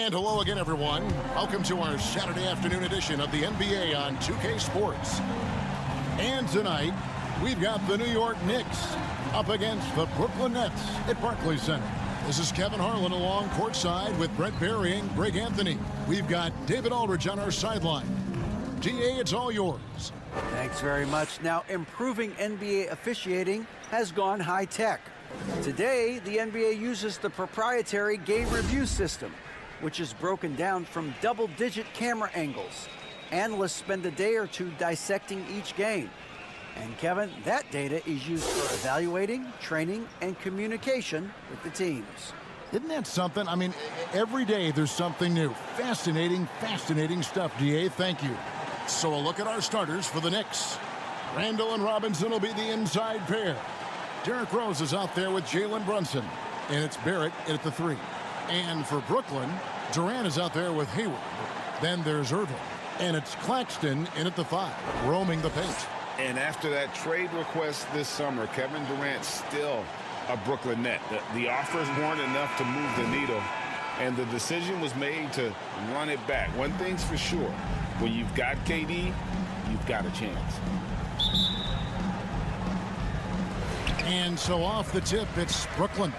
And hello again, everyone. Welcome to our Saturday afternoon edition of the NBA on 2K Sports. And tonight, we've got the New York Knicks up against the Brooklyn Nets at Barclays Center. This is Kevin Harlan along courtside with Brett Barry and Greg Anthony. We've got David Aldridge on our sideline. DA, it's all yours. Thanks very much. Now, improving NBA officiating has gone high-tech. Today, the NBA uses the proprietary game review system, which is broken down from double-digit camera angles. Analysts spend a day or two dissecting each game. And, Kevin, that data is used for evaluating, training, and communication with the teams. Isn't that something? I mean, every day there's something new. Fascinating, fascinating stuff, DA. Thank you. So a look at our starters for the Knicks. Randall and Robinson will be the inside pair. Derrick Rose is out there with Jalen Brunson. And it's Barrett at the 3. And for Brooklyn, Durant is out there with Hayward. Then there's Irving. And it's Claxton in at the 5, roaming the paint. And after that trade request this summer, Kevin Durant's still a Brooklyn Net. The offers weren't enough to move the needle, and the decision was made to run it back. One thing's for sure, when you've got KD, you've got a chance. And so off the tip, it's Brooklyn.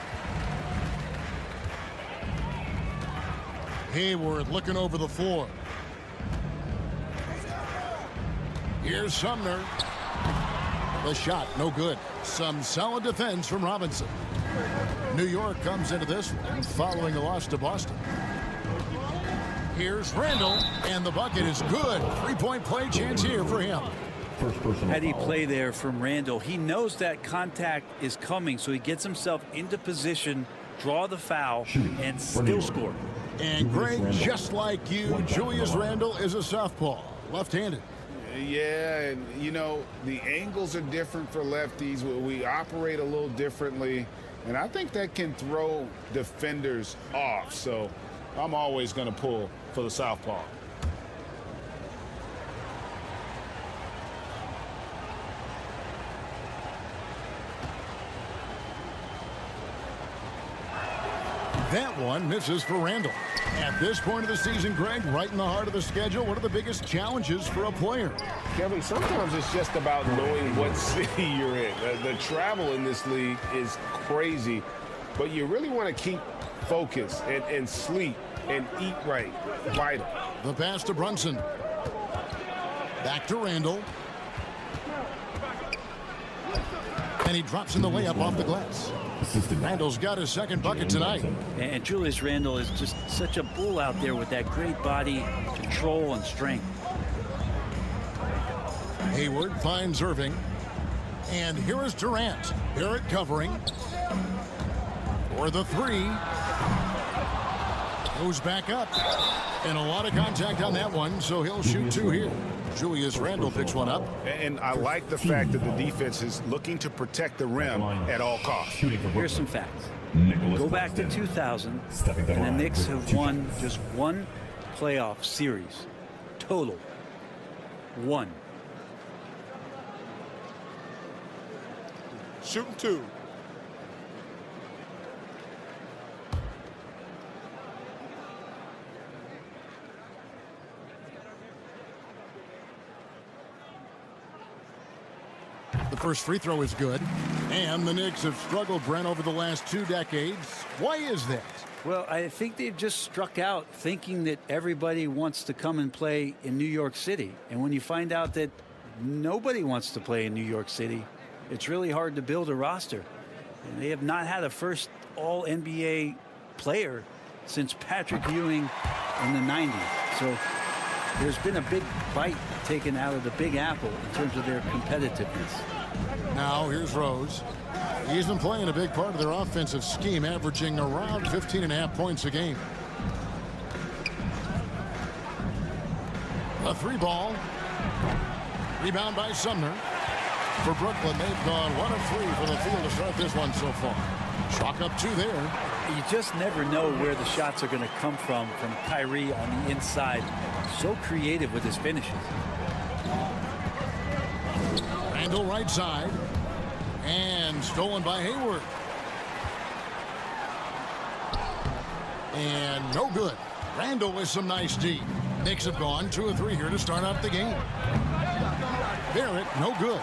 Hayward looking over the floor. Here's Sumner. The shot, no good. Some solid defense from Robinson. New York comes into this one following a loss to Boston. Here's Randall, and the bucket is good. Three-point play chance here for him. Heady play there from Randall. He knows that contact is coming, so he gets himself into position, draw the foul, and still score. And Greg, just like you, Julius Randall is a southpaw, left-handed. Yeah, and you know, the angles are different for lefties. We operate a little differently, and I think that can throw defenders off. So I'm always going to pull for the southpaw. That one misses for Randall. At this point of the season, Greg, right in the heart of the schedule, what are the biggest challenges for a player? Kevin, sometimes it's just about knowing what city you're in. The travel in this league is crazy, but you really want to keep focus and sleep and eat right. Vital. The pass to Brunson. Back to Randall. And he drops in the layup off the glass. Randall's got his second bucket tonight. And Julius Randall is just such a bull out there with that great body control and strength. Hayward finds Irving. And here is Durant. Barrett covering. For the 3. Goes back up. And a lot of contact on that one, so he'll shoot 2 here. Julius Randall picks one up. And I like the fact that the defense is looking to protect the rim at all costs. Here's some facts. Go back to 2000, and the Knicks have won just one playoff series. Total. 1. Shooting 2. The first free throw is good. And the Knicks have struggled, Brent, over the last 2 decades. Why is that? Well, I think they've just struck out thinking that everybody wants to come and play in New York City. And when you find out that nobody wants to play in New York City, it's really hard to build a roster. And they have not had a first all-NBA player since Patrick Ewing in the 90s. So there's been a big bite taken out of the Big Apple in terms of their competitiveness. Now here's Rose. He's been playing a big part of their offensive scheme, averaging around 15.5 points a game. A 3 ball. Rebound by Sumner. For Brooklyn, they've gone 1 of 3 for the field to start this one so far. Chalk up 2 there. You just never know where the shots are going to come from Kyrie on the inside. So creative with his finishes. Randall right side. And stolen by Hayward. And no good. Randall with some nice D. Knicks have gone 2 of 3 here to start out the game. Barrett, no good.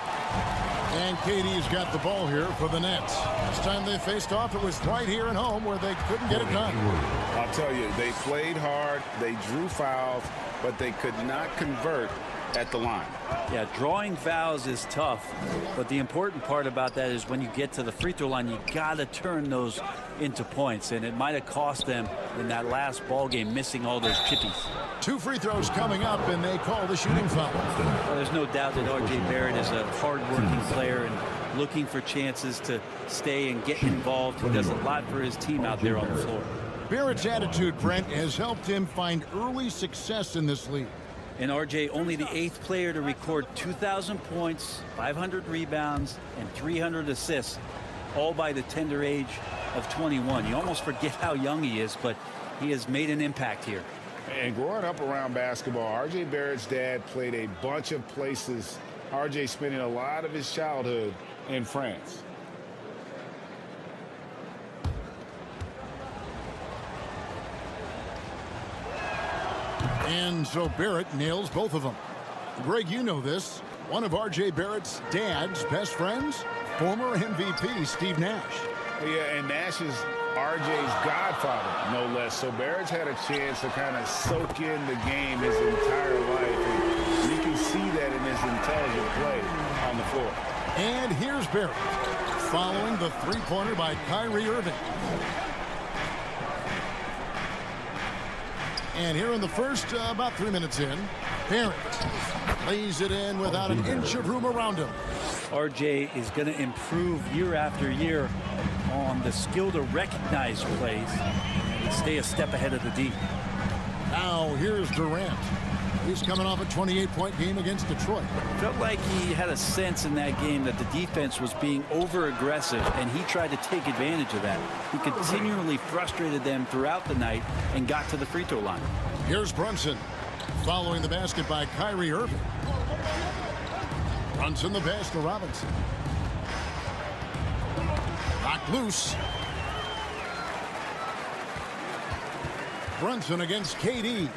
And KD's got the ball here for the Nets. Last time they faced off, it was right here at home where they couldn't get it done. I'll tell you, they played hard, they drew fouls, but they could not convert at the line. Yeah, drawing fouls is tough, but the important part about that is when you get to the free throw line, you got to turn those into points, and it might have cost them in that last ball game, missing all those chippies. 2 free throws coming up, and they call the shooting foul. Well, there's no doubt that R.J. Barrett is a hard-working player and looking for chances to stay and get involved. He does a lot for his team out there on the floor. Barrett's attitude, Brent, has helped him find early success in this league. And R.J. only the 8th player to record 2,000 points, 500 rebounds, and 300 assists, all by the tender age of 21. You almost forget how young he is, but he has made an impact here. And growing up around basketball, R.J. Barrett's dad played a bunch of places. R.J. spending a lot of his childhood in France. And so Barrett nails both of them. Greg, you know this. One of R.J. Barrett's dad's best friends, former MVP Steve Nash. Yeah, and Nash is R.J.'s godfather, no less. So Barrett's had a chance to kind of soak in the game his entire life. And you can see that in his intelligent play on the floor. And here's Barrett, following the three-pointer by Kyrie Irving. And here in the first, about 3 minutes in, Barrett lays it in without an inch of room around him. R.J. is going to improve year after year on the skill to recognize plays and stay a step ahead of the D. Now here's Durant. He's coming off a 28-point game against Detroit. Felt like he had a sense in that game that the defense was being over-aggressive, and he tried to take advantage of that. He continually frustrated them throughout the night and got to the free throw line. Here's Brunson, following the basket by Kyrie Irving. Brunson the pass to Robinson. Knocked loose. Brunson against KD.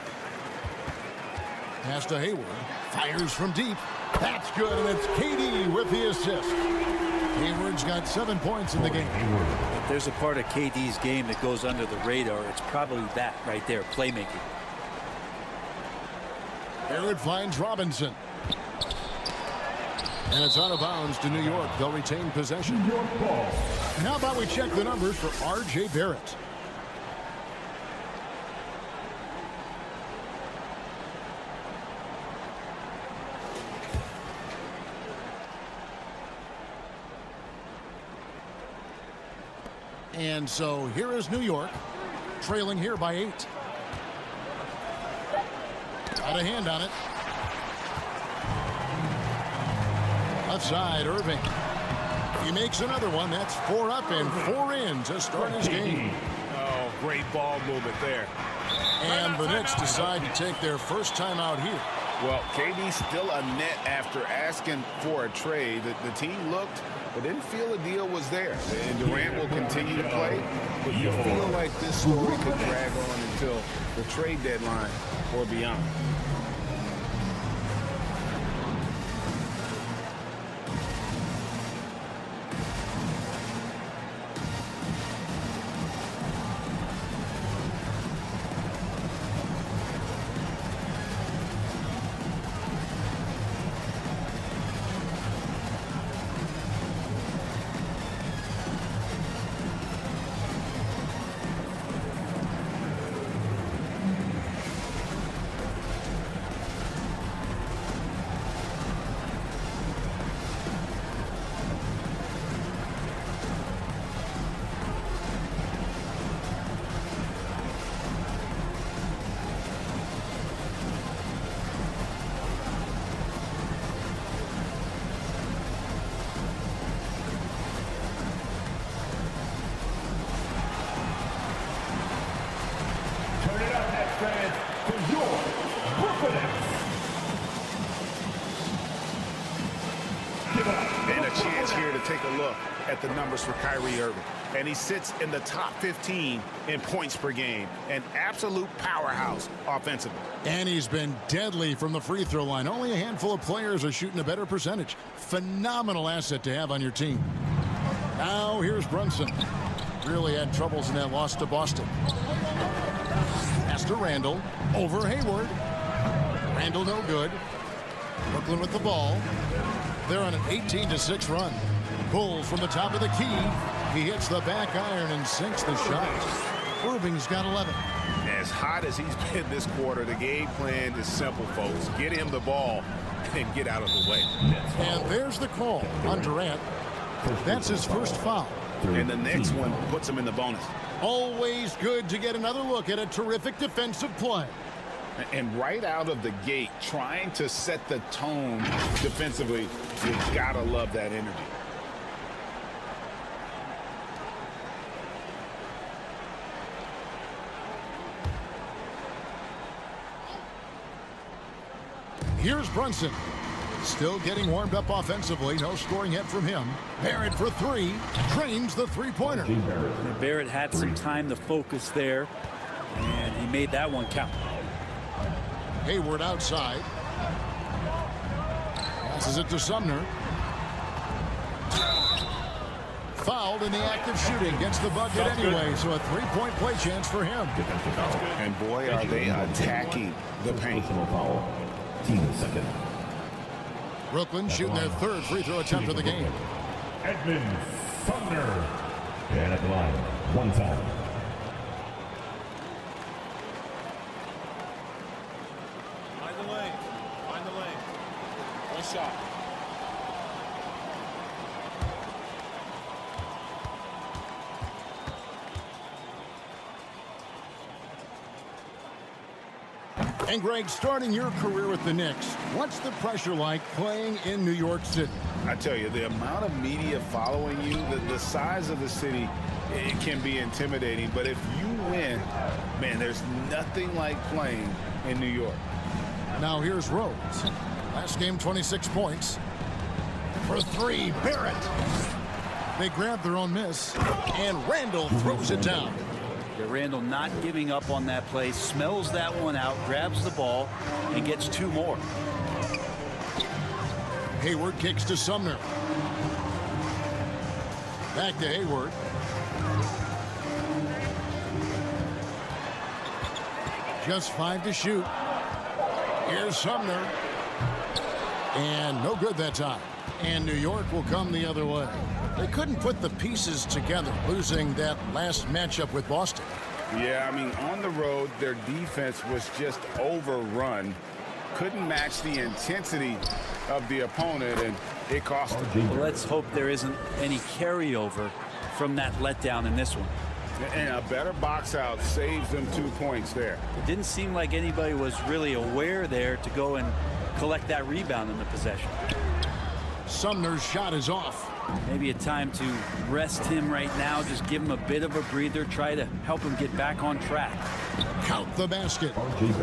Pass to Hayward. Fires from deep. That's good, and it's KD with the assist. Hayward's got 7 points in the game. If there's a part of KD's game that goes under the radar, it's probably that right there, playmaking. Barrett finds Robinson. And it's out of bounds to New York. They'll retain possession. And how about we check the numbers for R.J. Barrett? And so here is New York, trailing here by 8. Got a hand on it. Left side, Irving. He makes another one. That's 4 up and 4 in to start his game. Oh, great ball movement there. And the Knicks decide to take their first time out here. Well, KD's still a net after asking for a trade. The team looked but didn't feel a deal was there. And Durant will continue to play, but you feel like this story could drag on until the trade deadline or beyond. And a chance here to take a look at the numbers for Kyrie Irving. and he sits in the top 15 in points per game. An absolute powerhouse offensively. And he's been deadly from the free throw line. Only a handful of players are shooting a better percentage. Phenomenal asset to have on your team. Now here's Brunson. Really had troubles in that loss to Boston. Pass to Randall. Over Hayward. Randall no good. Brooklyn with the ball. They're on an 18-6 run. Bulls from the top of the key. He hits the back iron and sinks the shot. Irving's got 11. As hot as he's been this quarter, the game plan is simple, folks. Get him the ball and get out of the way. And there's the call on Durant. That's his first foul. And the next one puts him in the bonus. Always good to get another look at a terrific defensive play. And right out of the gate, trying to set the tone defensively, you gotta love that energy. Here's Brunson. Still getting warmed up offensively. No scoring yet from him. Barrett for three. Drains the three-pointer. Barrett had some time to focus there, and he made that one count. Hayward outside. Passes it to Sumner. Fouled in the act of shooting. Gets the bucket anyway, so a three-point play chance for him. And boy, are they attacking the paint. Team second. Brooklyn shooting their third free throw attempt of the game. Edmund Sumner. And at the line, one time. Find the lane. Find the lane. One shot. And Greg, starting your career with the Knicks, what's the pressure like playing in New York City? I tell you, the amount of media following you, the size of the city, it can be intimidating. But if you win, man, there's nothing like playing in New York. Now here's Rhodes. Last game, 26 points. For three, Barrett. They grab their own miss, and Randall throws it down. Randall not giving up on that play, smells that one out, grabs the ball, and gets two more. Hayward kicks to Sumner. Back to Hayward. Just 5 to shoot. Here's Sumner. And no good that time. And New York will come the other way. They couldn't put the pieces together, losing that last matchup with Boston. Yeah, I mean, on the road, their defense was just overrun. Couldn't match the intensity of the opponent, and it cost them. Well, let's hope there isn't any carryover from that letdown in this one. And a better box out saves them 2 points there. It didn't seem like anybody was really aware there to go and collect that rebound in the possession. Sumner's shot is off. Maybe a time to rest him right now, just give him a bit of a breather, try to help him get back on track. Count the basket.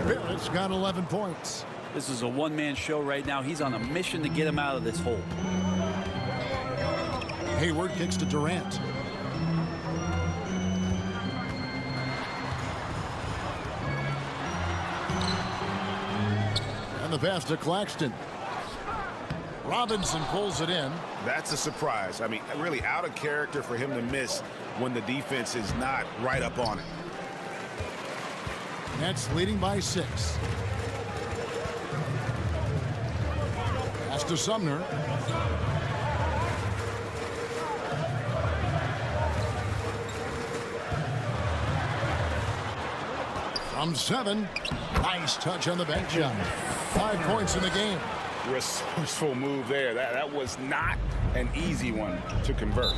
Barrett's got 11 points. This is a one-man show right now. He's on a mission to get him out of this hole. Hayward kicks to Durant. And the pass to Claxton. Robinson pulls it in. That's a surprise. I mean, really out of character for him to miss when the defense is not right up on it. Nets leading by 6. Pass to Sumner. From 7. Nice touch on the bank shot. 5 points in the game. Resourceful move there. That was not an easy one to convert.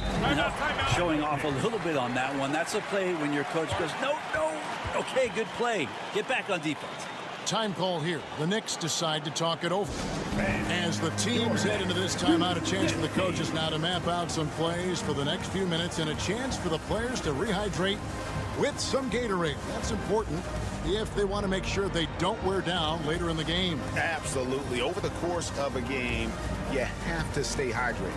Showing off a little bit on that one. That's a play when your coach goes, no, no. Okay, good play. Get back on defense. Time call here. The Knicks decide to talk it over. As the teams head into this timeout, a chance for the coaches now to map out some plays for the next few minutes and a chance for the players to rehydrate with some Gatorade. That's important if they want to make sure they don't wear down later in the game. Absolutely. Over the course of a game, you have to stay hydrated.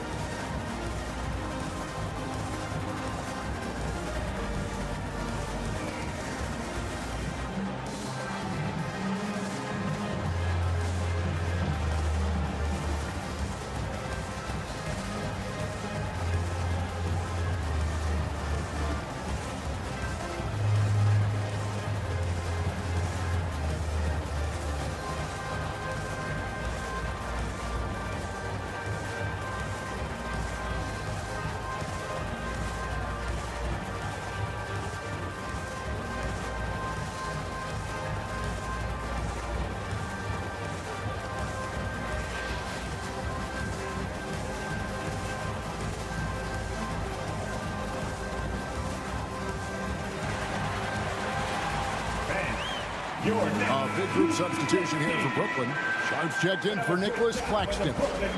A big group substitution here for Brooklyn. Sharps checked in for Nicholas Claxton.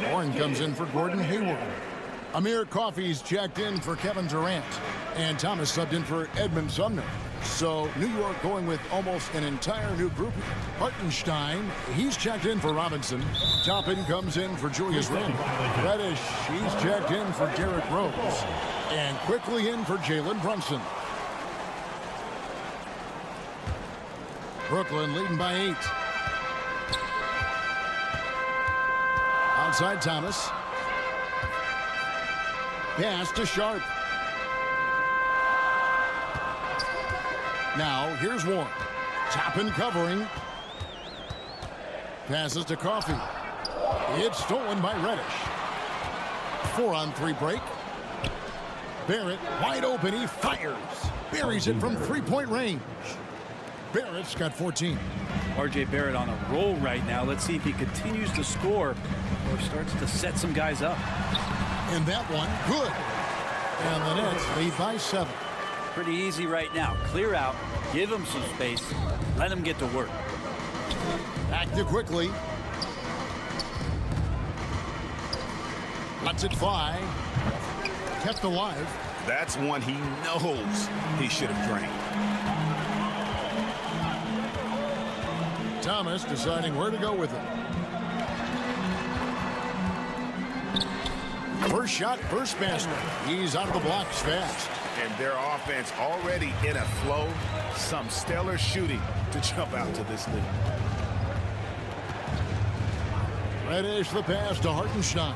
Warren comes in for Gordon Hayward. Amir Coffey's checked in for Kevin Durant. And Thomas subbed in for Edmund Sumner. So New York going with almost an entire new group. Hartenstein, he's checked in for Robinson. Toppin comes in for Julius Randle. Reddish, he's checked in for Derrick Rose. And quickly in for Jalen Brunson. Brooklyn leading by 8. Outside Thomas. Pass to Sharp. Now here's Warren. Toppin covering. Passes to Coffey. It's stolen by Reddish. 4-on-3 break. Barrett wide open. He fires. Buries it from three-point range. Barrett's got 14. R.J. Barrett on a roll right now. Let's see if he continues to score or starts to set some guys up. And that one, good. And the Nets lead by 7. Pretty easy right now. Clear out, give him some space, let him get to work. Back to quickly. Lets it fly. Kept alive. That's one he knows he should have drained. Thomas deciding where to go with it. First shot, first basket. He's out of the blocks fast. And their offense already in a flow. Some stellar shooting to jump out to this lead. Reddish the pass to Hartenstein.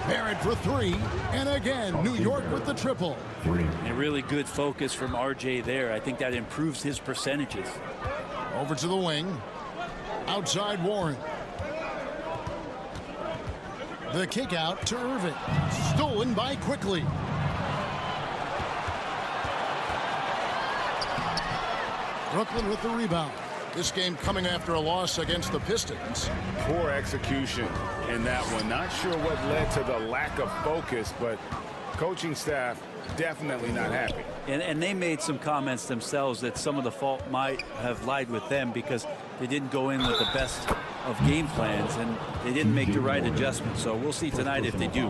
Barrett for 3. And again, New York with the triple. A really good focus from RJ there. I think that improves his percentages. Over to the wing. Outside Warren. The kick out to Irving. Stolen by Quickly. Brooklyn with the rebound. This game coming after a loss against the Pistons. Poor execution in that one. Not sure what led to the lack of focus, but coaching staff definitely not happy. And they made some comments themselves that some of the fault might have lied with them because they didn't go in with the best of game plans and they didn't make the right adjustments. So we'll see tonight if they do.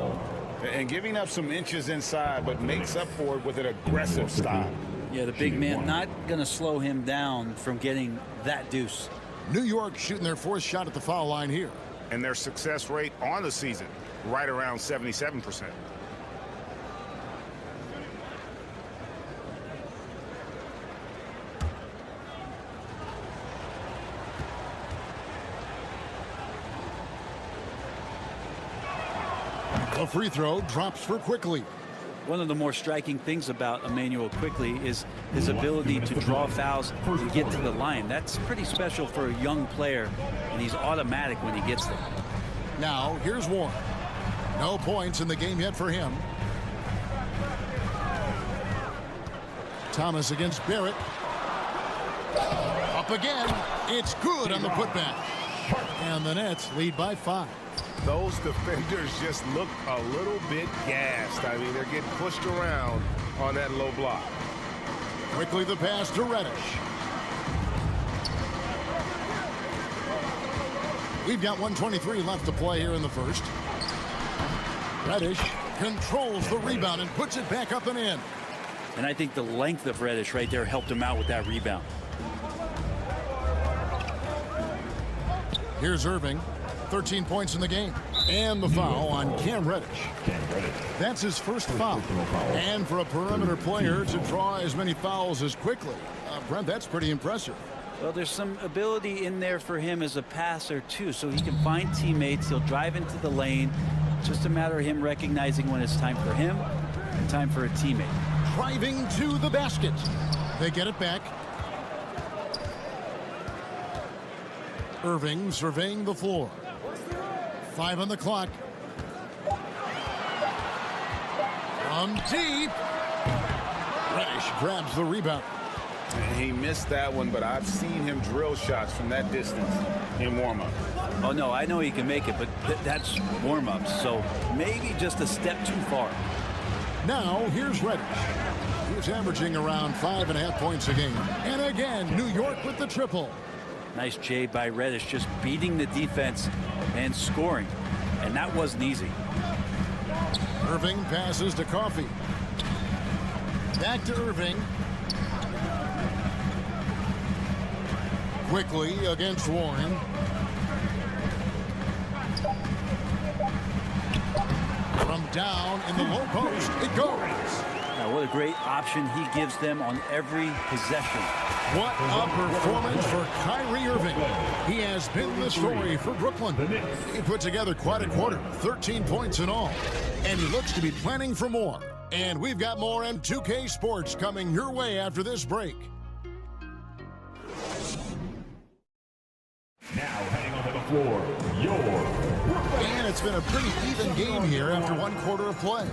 And giving up some inches inside, but makes up for it with an aggressive style. Yeah, the big man not going to slow him down from getting that deuce. New York shooting their 4th shot at the foul line here. And their success rate on the season, right around 77%. A free throw drops for Quickly. One of the more striking things about Emmanuel Quickly is his ability to draw fouls and get to the line. That's pretty special for a young player, and he's automatic when he gets there. Now, here's Warren. No points in the game yet for him. Thomas against Barrett. Up again. It's good on the putback. And the Nets lead by 5. Those defenders just look a little bit gassed. I mean, they're getting pushed around on that low block. Quickly the pass to Reddish. We've got 1:23 left to play here in the first. Reddish controls the rebound and puts it back up and in. And I think the length of Reddish right there helped him out with that rebound. Here's Irving. 13 points in the game. And the foul on Cam Reddish. That's his first foul. And for a perimeter player to draw as many fouls as Quickly. Brent, that's pretty impressive. Well, there's some ability in there for him as a passer, too, so he can find teammates. He'll drive into the lane. It's just a matter of him recognizing when it's time for him and time for a teammate. Driving to the basket. They get it back. Irving surveying the floor. 5 on the clock. From deep. Reddish grabs the rebound. He missed that one, but I've seen him drill shots from that distance in warm-up. Oh, no, I know he can make it, but that's warm-ups, so maybe just a step too far. Now, here's Reddish. He's averaging around 5.5 points a game. And again, New York with the triple. Nice J by Reddish, just beating the defense and scoring. And that wasn't easy. Irving passes to Coffey. Back to Irving. Quickly against Warren. From down in the low post, it goes. Now, what a great option he gives them on every possession. What a performance for Kyrie Irving. He has been the story for Brooklyn. He put together quite a quarter, 13 points in all. And he looks to be planning for more. And we've got more M2K Sports coming your way after this break. Now heading onto the floor, And it's been a pretty even game here after one quarter of play.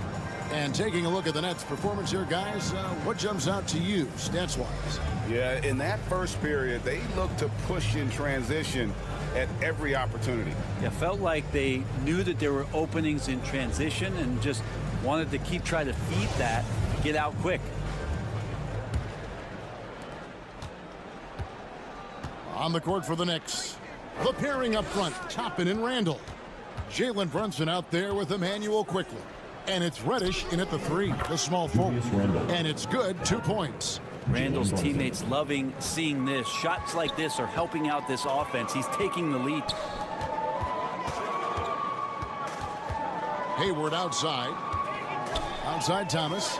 And taking a look at the Nets' performance here, guys, what jumps out to you, stats-wise? Yeah, in that first period, they looked to push in transition at every opportunity. Yeah, felt like they knew that there were openings in transition and just wanted to keep trying to feed that, get out quick. On the court for the Knicks, the pairing up front, Toppin and Randall. Jalen Brunson out there with Emmanuel quickly. And it's Reddish in at the 3, the small forward. And it's good, 2 points. Randall's teammates loving seeing this. Shots like this are helping out this offense. He's taking the lead. Hayward outside. Outside Thomas.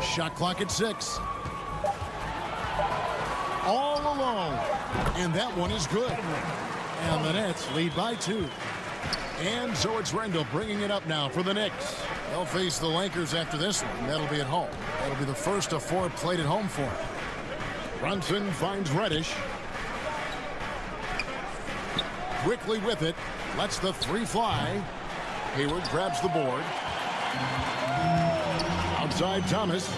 Shot clock at 6. All alone. And that one is good. And the Nets lead by 2. And so it's Randall bringing it up now for the Knicks. They'll face the Lakers after this one. That'll be at home. That'll be the first of 4 played at home for him. Brunson finds Reddish. Quickly with it. Lets the 3 fly. Hayward grabs the board. Outside Thomas.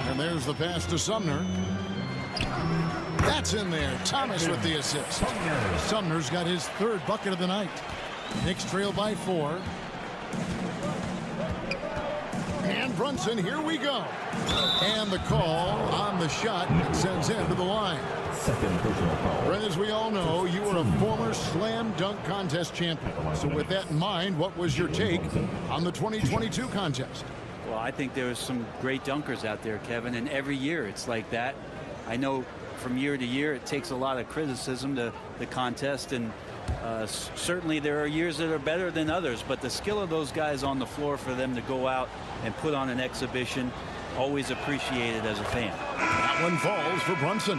And there's the pass to Sumner. That's in there. Thomas with the assist. Sumner's got his 3rd bucket of the night. Knicks trail by 4. And Brunson, here we go. And the call on the shot sends him to the line. second personal foul. Brent, as we all know, you were a former slam dunk contest champion. So with that in mind, what was your take on the 2022 contest? Well, I think there was some great dunkers out there, Kevin, and every year it's like that. I know from year to year it takes a lot of criticism to the contest, and certainly there are years that are better than others, but the skill of those guys on the floor for them to go out and put on an exhibition, always appreciated as a fan. That one falls for Brunson.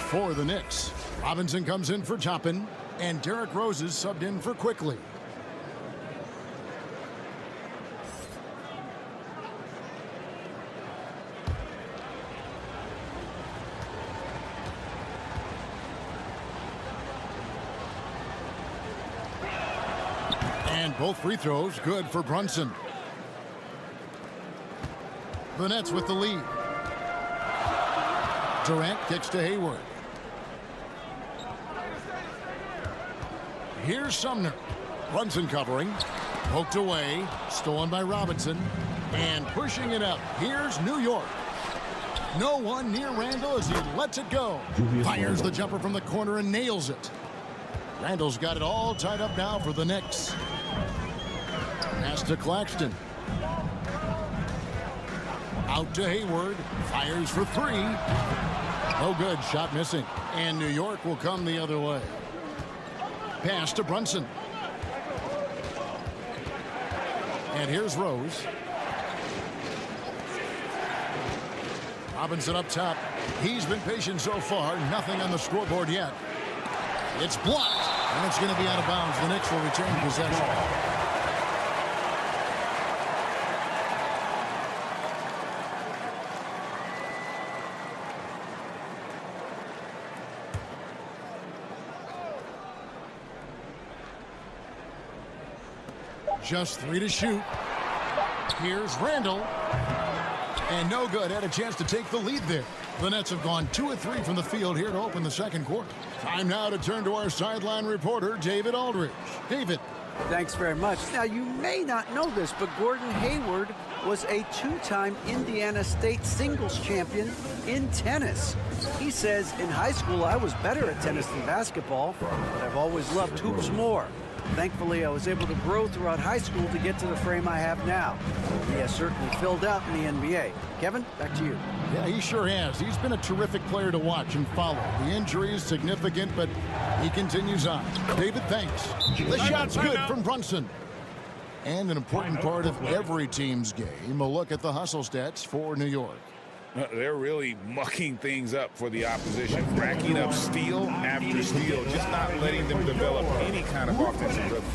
For the Knicks, Robinson comes in for Toppin, and Derrick Rose is subbed in for Quickly. And both free throws good for Brunson. The Nets with the lead. Durant kicks to Hayward. Here's Sumner. Brunson covering. Poked away. Stolen by Robinson. And pushing it up. Here's New York. No one near Randall as he lets it go. Fires the jumper from the corner and nails it. Randall's got it all tied up now for the Knicks. Pass to Claxton. Out to Hayward. Fires for 3. No good. Shot missing. And New York will come the other way. Pass to Brunson. And here's Rose. Robinson up top. He's been patient so far. Nothing on the scoreboard yet. It's blocked. And it's going to be out of bounds. The Knicks will retain possession. Just 3 to shoot. Here's Randall. And no good. Had a chance to take the lead there. The Nets have gone 2 of 3 from the field here to open the second quarter. Time now to turn to our sideline reporter, David Aldridge. David. Thanks very much. Now, you may not know this, but Gordon Hayward was a two-time Indiana State singles champion in tennis. He says, in high school, I was better at tennis than basketball, but I've always loved hoops more. Thankfully, I was able to grow throughout high school to get to the frame I have now. He has certainly filled out in the NBA. Kevin, back to you. Yeah, he sure has. He's been a terrific player to watch and follow. The injury is significant, but he continues on. David, thanks. The shot's good from Brunson. And an important part of every team's game, a look at the hustle stats for New York. They're really mucking things up for the opposition, racking up steal after steal, just not letting them develop any kind of offensive rhythm.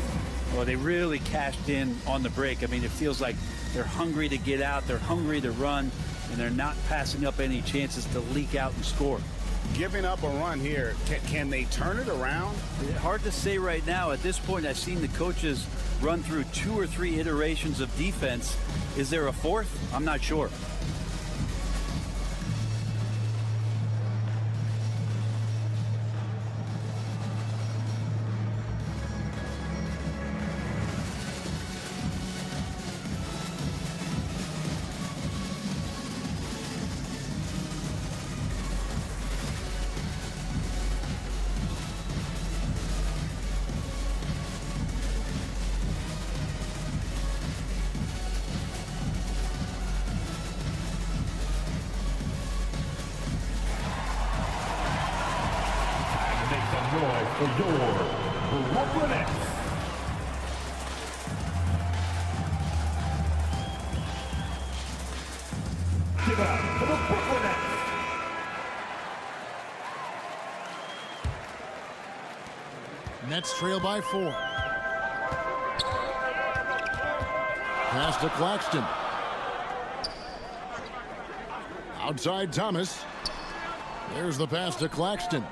Well, they really cashed in on the break. I mean, it feels like they're hungry to get out, they're hungry to run, and they're not passing up any chances to leak out and score. Giving up a run here, can they turn it around? Hard to say right now. At this point, I've seen the coaches run through 2 or 3 iterations of defense. Is there a fourth? I'm not sure. For your Brooklyn Nets. Give it up for the Brooklyn Nets. Nets trail by 4. Pass to Claxton. Outside Thomas. There's the pass to Claxton.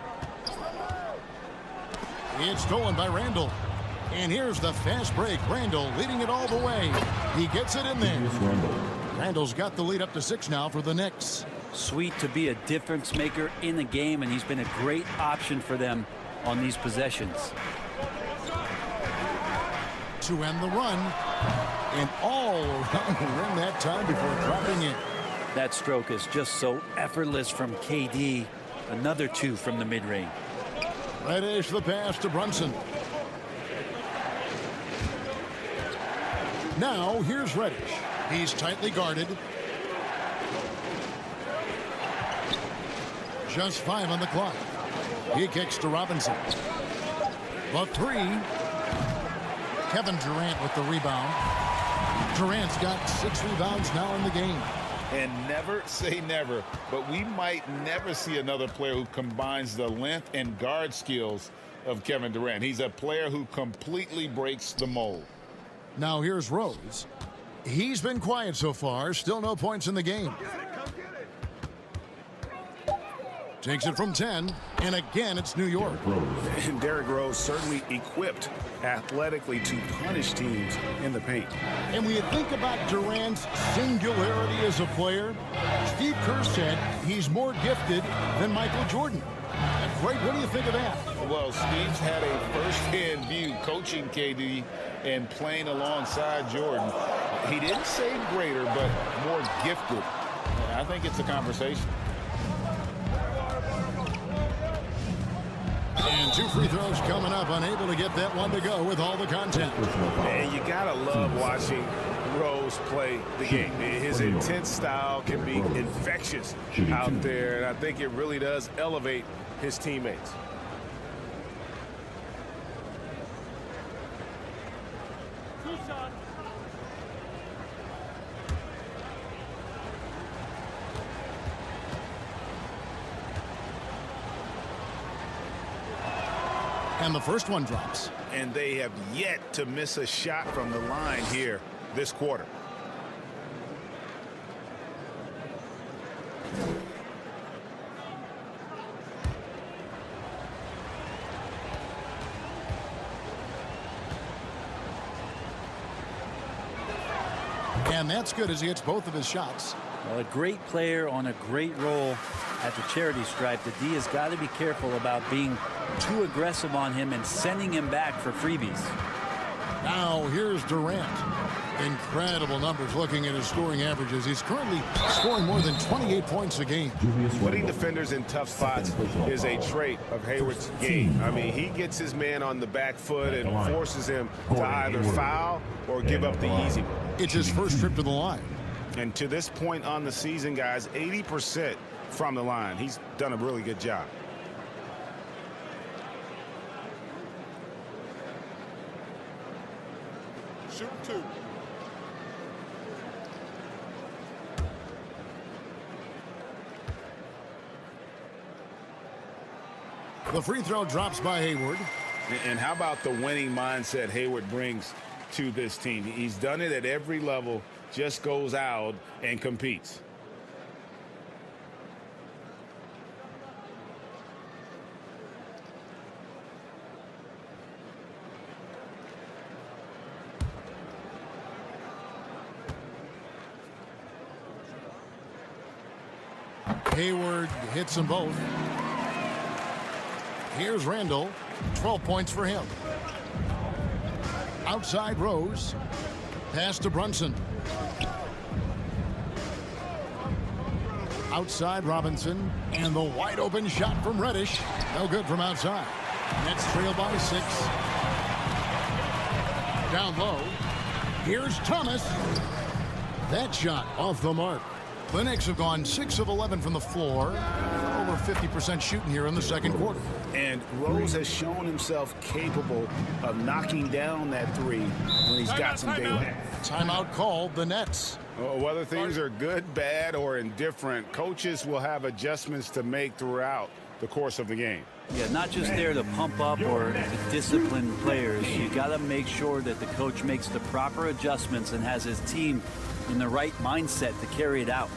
It's stolen by Randall. And here's the fast break. Randall leading it all the way. He gets it in there. Randall's got the lead up to 6 now for the Knicks. Sweet to be a difference maker in the game, and he's been a great option for them on these possessions. To end the run. And all around the rim that time before dropping in. That stroke is just so effortless from KD. Another 2 from the mid-range. Reddish the pass to Brunson. Now here's Reddish. He's tightly guarded. Just 5 on the clock. He kicks to Robinson. The 3. Kevin Durant with the rebound. Durant's got 6 rebounds now in the game. And never say never, but we might never see another player who combines the length and guard skills of Kevin Durant. He's a player who completely breaks the mold. Now here's Rose. He's been quiet so far. Still no points in the game. Takes it from 10, and again it's New York. And Derrick Rose certainly equipped athletically to punish teams in the paint. And when you think about Durant's singularity as a player, Steve Kerr said he's more gifted than Michael Jordan. Greg, what do you think of that? Well, Steve's had a first-hand view coaching KD and playing alongside Jordan. He didn't say greater, but more gifted. And I think it's a conversation. And 2 free throws coming up, unable to get that one to go with all the content. And you gotta love watching Rose play the game. His intense style can be infectious out there, and I think it really does elevate his teammates. And the first one drops. And they have yet to miss a shot from the line here this quarter. And that's good as he hits both of his shots. Well, a great player on a great role at the charity stripe. The D has got to be careful about being too aggressive on him and sending him back for freebies. Now here's Durant. Incredible numbers looking at his scoring averages. He's currently scoring more than 28 points a game. Putting defenders in tough spots is a trait of Hayward's game. I mean, he gets his man on the back foot and forces him to either foul or give up the easy one. It's his first trip to the line. And to this point on the season, guys, 80% from the line. He's done a really good job. Shoot 2. The free throw drops by Hayward. And how about the winning mindset Hayward brings to this team? He's done it at every level, just goes out and competes. Hayward hits them both. Here's Randall. 12 points for him. Outside Rose. Pass to Brunson. Outside Robinson. And the wide open shot from Reddish. No good from outside. Nets trail by 6. Down low. Here's Thomas. That shot off the mark. The Knicks have gone 6 of 11 from the floor. Over 50% shooting here in the second quarter. And Rose has shown himself capable of knocking down that three when he's got some daylight. Timeout called the Nets. Whether things are good, bad, or indifferent, coaches will have adjustments to make throughout the course of the game. Yeah, not just there to pump up or to discipline players. You got to make sure that the coach makes the proper adjustments and has his team in the right mindset to carry it out.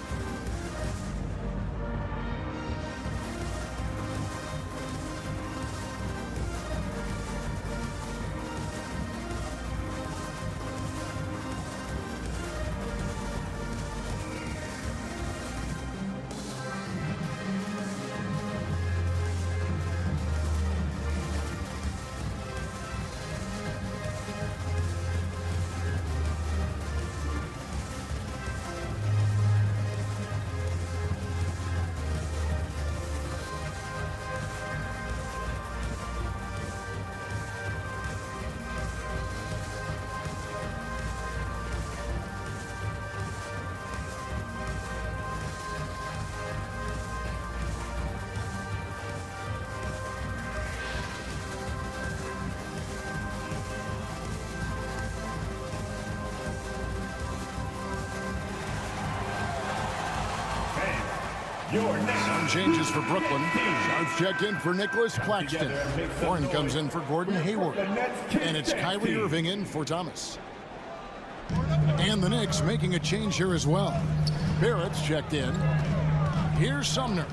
Some changes for Brooklyn. Sharps checked in for Nicholas Claxton. Warren comes in for Gordon Hayward. And it's Kyrie Irving in for Thomas. And the Knicks making a change here as well. Barrett's checked in. Here's Sumner.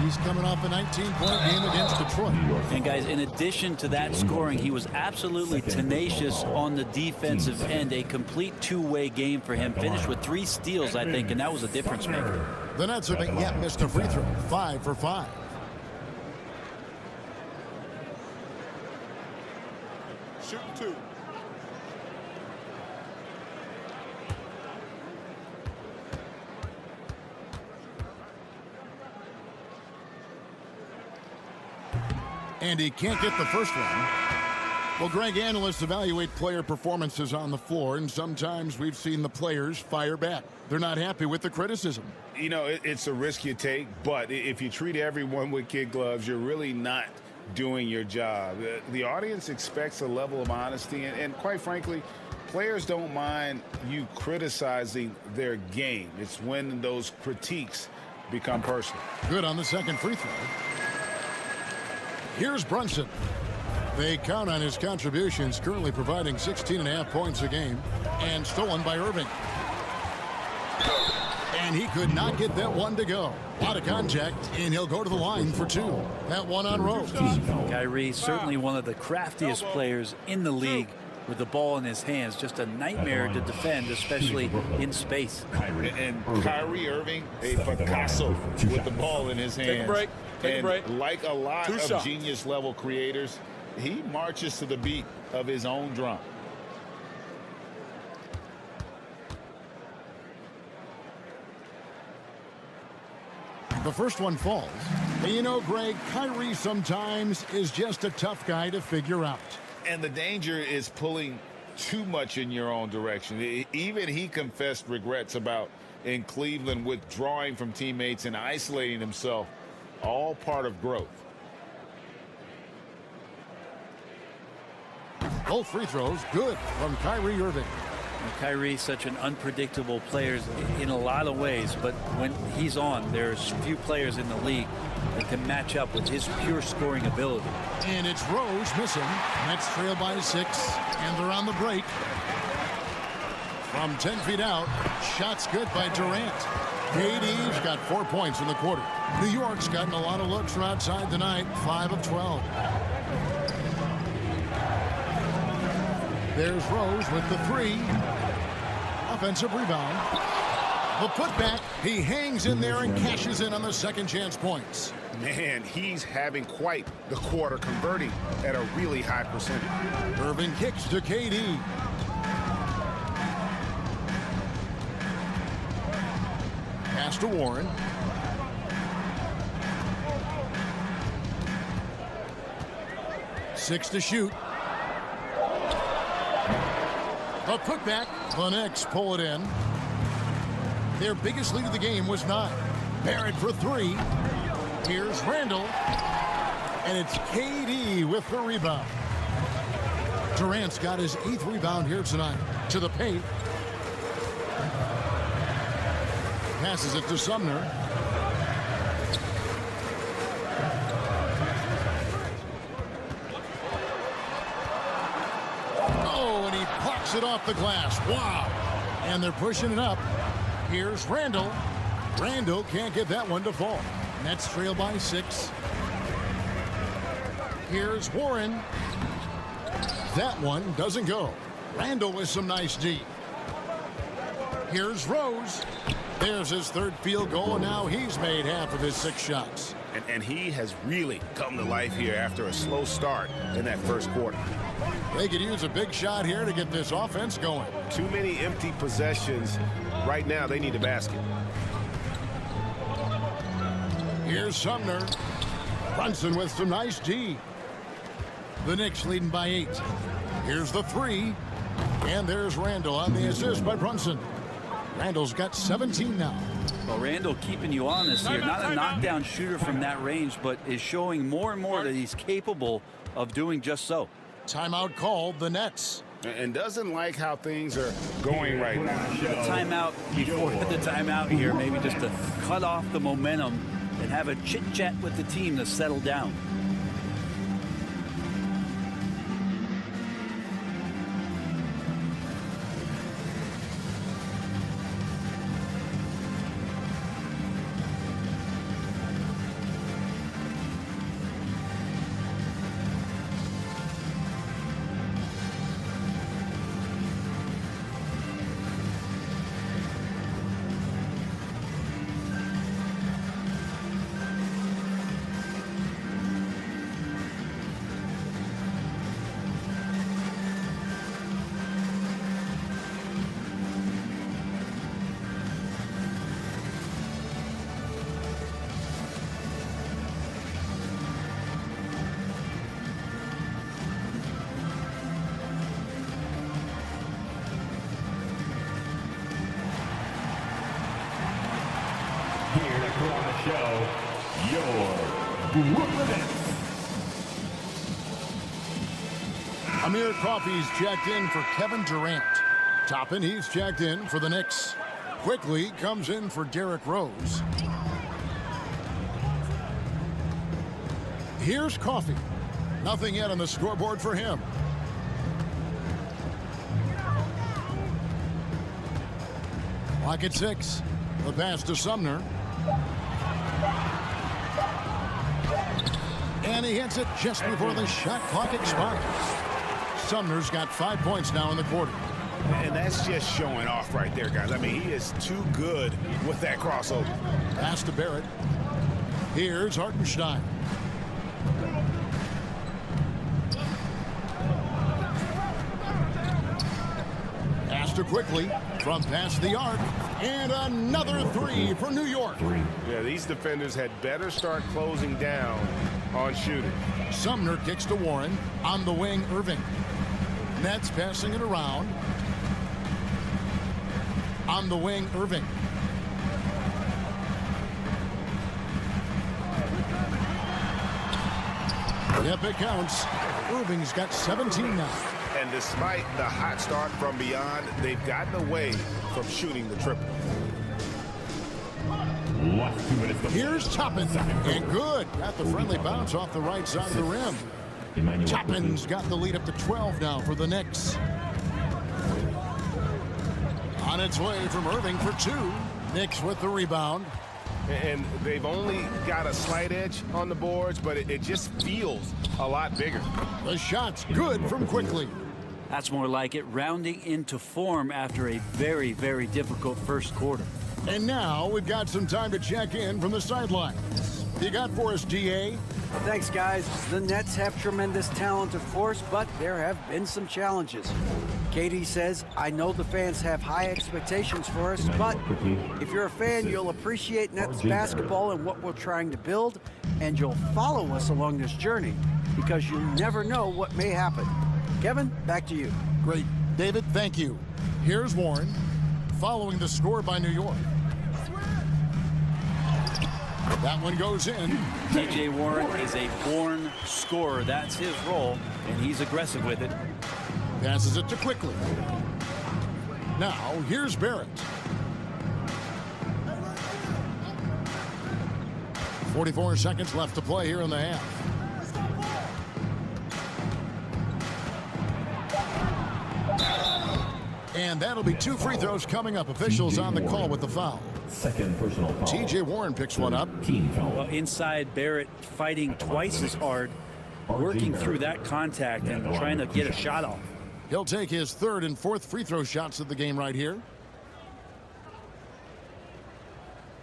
He's coming off a 19-point game against Detroit. And guys, in addition to that scoring, he was absolutely tenacious on the defensive end. A complete two-way game for him. Finished with 3 steals, I think, and that was a difference maker. The Nets haven't yet missed a free throw. 5 for 5. Shooting 2. And he can't get the first one. Well, Greg, analysts evaluate player performances on the floor, and sometimes we've seen the players fire back. They're not happy with the criticism. You know, it's a risk you take, but if you treat everyone with kid gloves, you're really not doing your job. The audience expects a level of honesty, and quite frankly, players don't mind you criticizing their game. It's when those critiques become personal. Good on the second free throw. Here's Brunson. They count on his contributions, currently providing 16.5 points a game, and stolen by Irving. And he could not get that one to go. Out of contact, and he'll go to the line for 2. That one on Rose. Kyrie, certainly one of the craftiest players in the league with the ball in his hands. Just a nightmare to defend, especially in space. And Kyrie Irving, a Picasso with the ball in his hands. Take a break. Take a break. Like a lot Two of shots. genius-level creators, he marches to the beat of his own drum. The first one falls. And you know, Greg, Kyrie sometimes is just a tough guy to figure out. And the danger is pulling too much in your own direction. Even he confessed regrets about in Cleveland withdrawing from teammates and isolating himself. All part of growth. Both free throws good from Kyrie Irving. Kyrie's such an unpredictable player in a lot of ways, but when he's on, there's few players in the league that can match up with his pure scoring ability. And it's Rose missing. Nets trail by 6, and they're on the break. From 10 feet out, shots good by Durant. KD's got 4 points in the quarter. New York's gotten a lot of looks from outside tonight, 5 of 12. There's Rose with the 3. Offensive rebound. The putback. He hangs in there and cashes in on the second chance points. Man, he's having quite the quarter, converting at a really high percentage. Irving kicks to KD. Pass to Warren. Six to shoot. A putback. The Knicks pull it in. Their biggest lead of the game was 9. Barrett for 3. Here's Randall. And it's KD with the rebound. Durant's got his 8th rebound here tonight. To the paint. Passes it to Sumner. It off the glass. Wow. And they're pushing it up. Here's Randall. Randall can't get that one to fall. Nets trail by 6. Here's Warren. That one doesn't go. Randall with some nice D. Here's Rose. There's his 3rd field goal, and now he's made half of his 6 shots. And he has really come to life here after a slow start in that first quarter. They could use a big shot here to get this offense going. Too many empty possessions. Right now, they need a basket. Here's Sumner. Brunson with some nice D. The Knicks leading by 8. Here's the 3. And there's Randall on the assist by Brunson. Randall's got 17 now. Well, Randall keeping you honest here. Not a knockdown shooter from that range, but is showing more and more that he's capable of doing just so. Timeout called, the Nets. And doesn't like how things are going right now. The timeout before the timeout here, maybe just to cut off the momentum and have a chit-chat with the team to settle down. Amir Coffey's checked in for Kevin Durant. Toppin, he's checked in for the Knicks. Quickly comes in for Derrick Rose. Here's Coffey. Nothing yet on the scoreboard for him. Clock at 6. The pass to Sumner. And he hits it just before the shot clock expires. Sumner's got 5 points now in the quarter. And that's just showing off right there, guys. I mean, he is too good with that crossover. Pass to Barrett. Here's Hartenstein. Pass to Quickly. From past the arc, and another three for New York. Yeah, these defenders had better start closing down on shooting. Sumner kicks to Warren. On the wing, Irving. Nets passing it around. On the wing, Irving. Yep, it counts. Irving's got 17 now. And despite the hot start from beyond, they've gotten away from shooting the triple. Last 2 minutes. Here's Toppin. And good. Got the friendly bounce off the right side of the rim. Toppin's got the lead up to 12 now for the Knicks. On its way from Irving for two. Knicks with the rebound. And they've only got a slight edge on the boards, but it just feels a lot bigger. The shot's good from Quickly. That's more like it, rounding into form after a very, very difficult first quarter. And now we've got some time to check in from the sidelines. You got for us, DA? Thanks, guys. The Nets have tremendous talent, of course, but there have been some challenges. Katie says, I know the fans have high expectations for us, but if you're a fan, you'll appreciate Nets basketball and what we're trying to build, and you'll follow us along this journey because you never know what may happen. Kevin, back to you. Great. David, thank you. Here's Warren following the score by New York. That one goes in. T.J. Warren is a born scorer. That's his role, and he's aggressive with it. Passes it to Quickly. Now, here's Barrett. 44 seconds left to play here in the half. And that'll be two free throws coming up. Officials on the call with the foul. Second personal foul. T.J. Warren picks one up. Team foul. Well, inside, Barrett fighting twice as hard, working through that contact and trying to get a shot off. He'll take his third and fourth free throw shots of the game right here.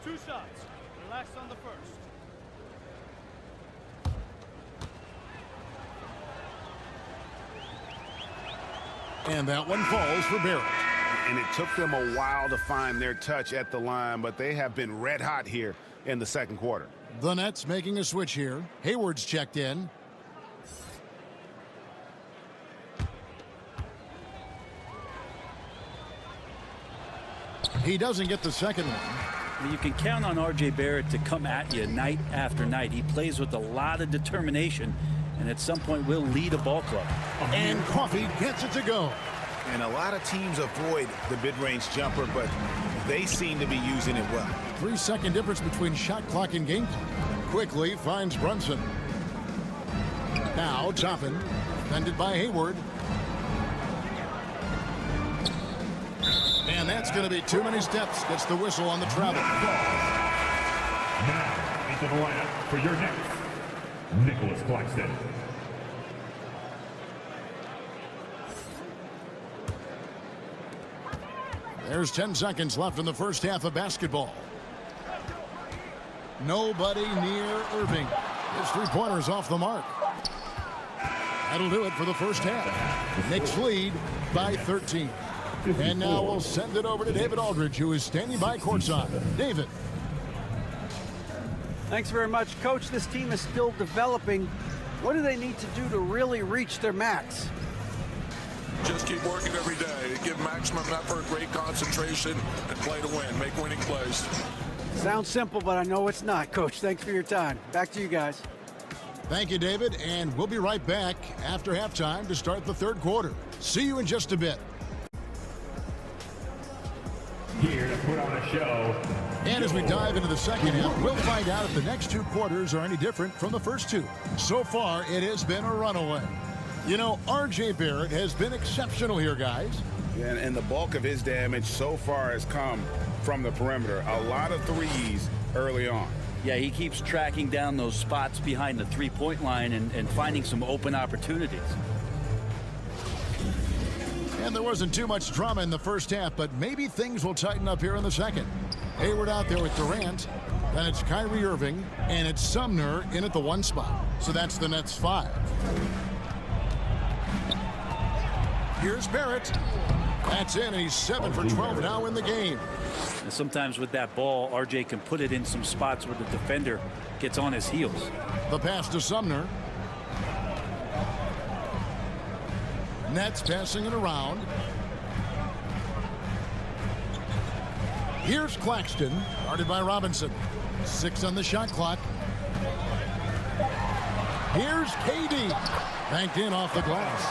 Two shots. Relax on the first. And that one falls for Barrett. And it took them a while to find their touch at the line, but they have been red hot here in the second quarter. The Nets making a switch here. Hayward's checked in. He doesn't get the second one. You can count on R.J. Barrett to come at you night after night. He plays with a lot of determination, and at some point will lead a ball club. And Coffey gets it to go. And a lot of teams avoid the mid-range jumper, but they seem to be using it well. 3-second difference between shot clock and game clock. Quickly finds Brunson. Now Toppin, defended by Hayward. And that's going to be too many steps. Gets the whistle on the travel. Now into the lineup for your Knicks, Nicholas Claxton. There's 10 seconds left in the first half of basketball. Nobody near Irving. His three-pointer's off the mark. That'll do it for the first half. Knicks lead by 13. And now we'll send it over to David Aldridge, who is standing by courtside. David. Thanks very much, Coach. This team is still developing. What do they need to do to really reach their max? Just keep working every day. Give maximum effort, great concentration, and play to win. Make winning plays. Sounds simple, but I know it's not, Coach. Thanks for your time. Back to you guys. Thank you, David. And we'll be right back after halftime to start the third quarter. See you in just a bit. Here to put on a show. And as we dive into the second half, we'll find out if the next two quarters are any different from the first two. So far, it has been a runaway. You know, R.J. Barrett has been exceptional here, guys. Yeah, and the bulk of his damage so far has come from the perimeter. A lot of threes early on. Yeah, he keeps tracking down those spots behind the three-point line and finding some open opportunities. And there wasn't too much drama in the first half, but maybe things will tighten up here in the second. Hayward out there with Durant. Then it's Kyrie Irving, and it's Sumner in at the one spot. So that's the Nets 5. Here's Barrett. That's in, and he's 7 for 12 now in the game. And sometimes with that ball, RJ can put it in some spots where the defender gets on his heels. The pass to Sumner. Nets passing it around. Here's Claxton, guarded by Robinson. 6 on the shot clock. Here's KD. Banked in off the glass.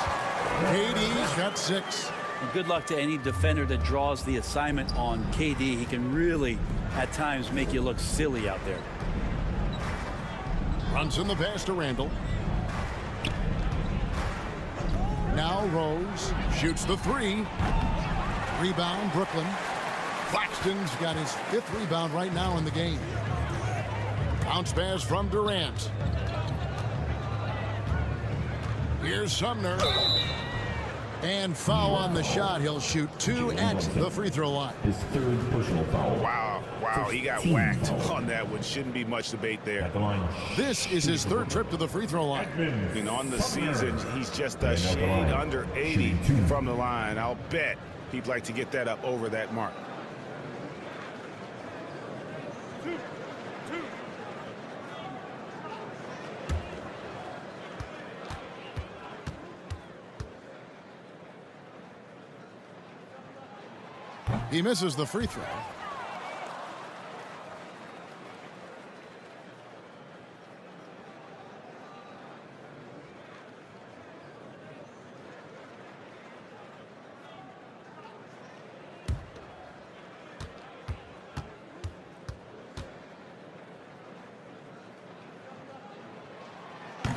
KD's got 6. And good luck to any defender that draws the assignment on KD. He can really, at times, make you look silly out there. Runs in the pass to Randall. Now Rose shoots the 3. Rebound, Brooklyn. Claxton's got his 5th rebound right now in the game. Bounce pass from Durant. Here's Sumner. And foul on the shot. He'll shoot 2 at the free throw line. His 3rd personal foul. Wow, he got whacked on that one. Shouldn't be much debate there. At the line. This is his 3rd trip to the free throw line. And on the season, he's just a shade under 80 from the line. I'll bet he'd like to get that up over that mark. He misses the free throw.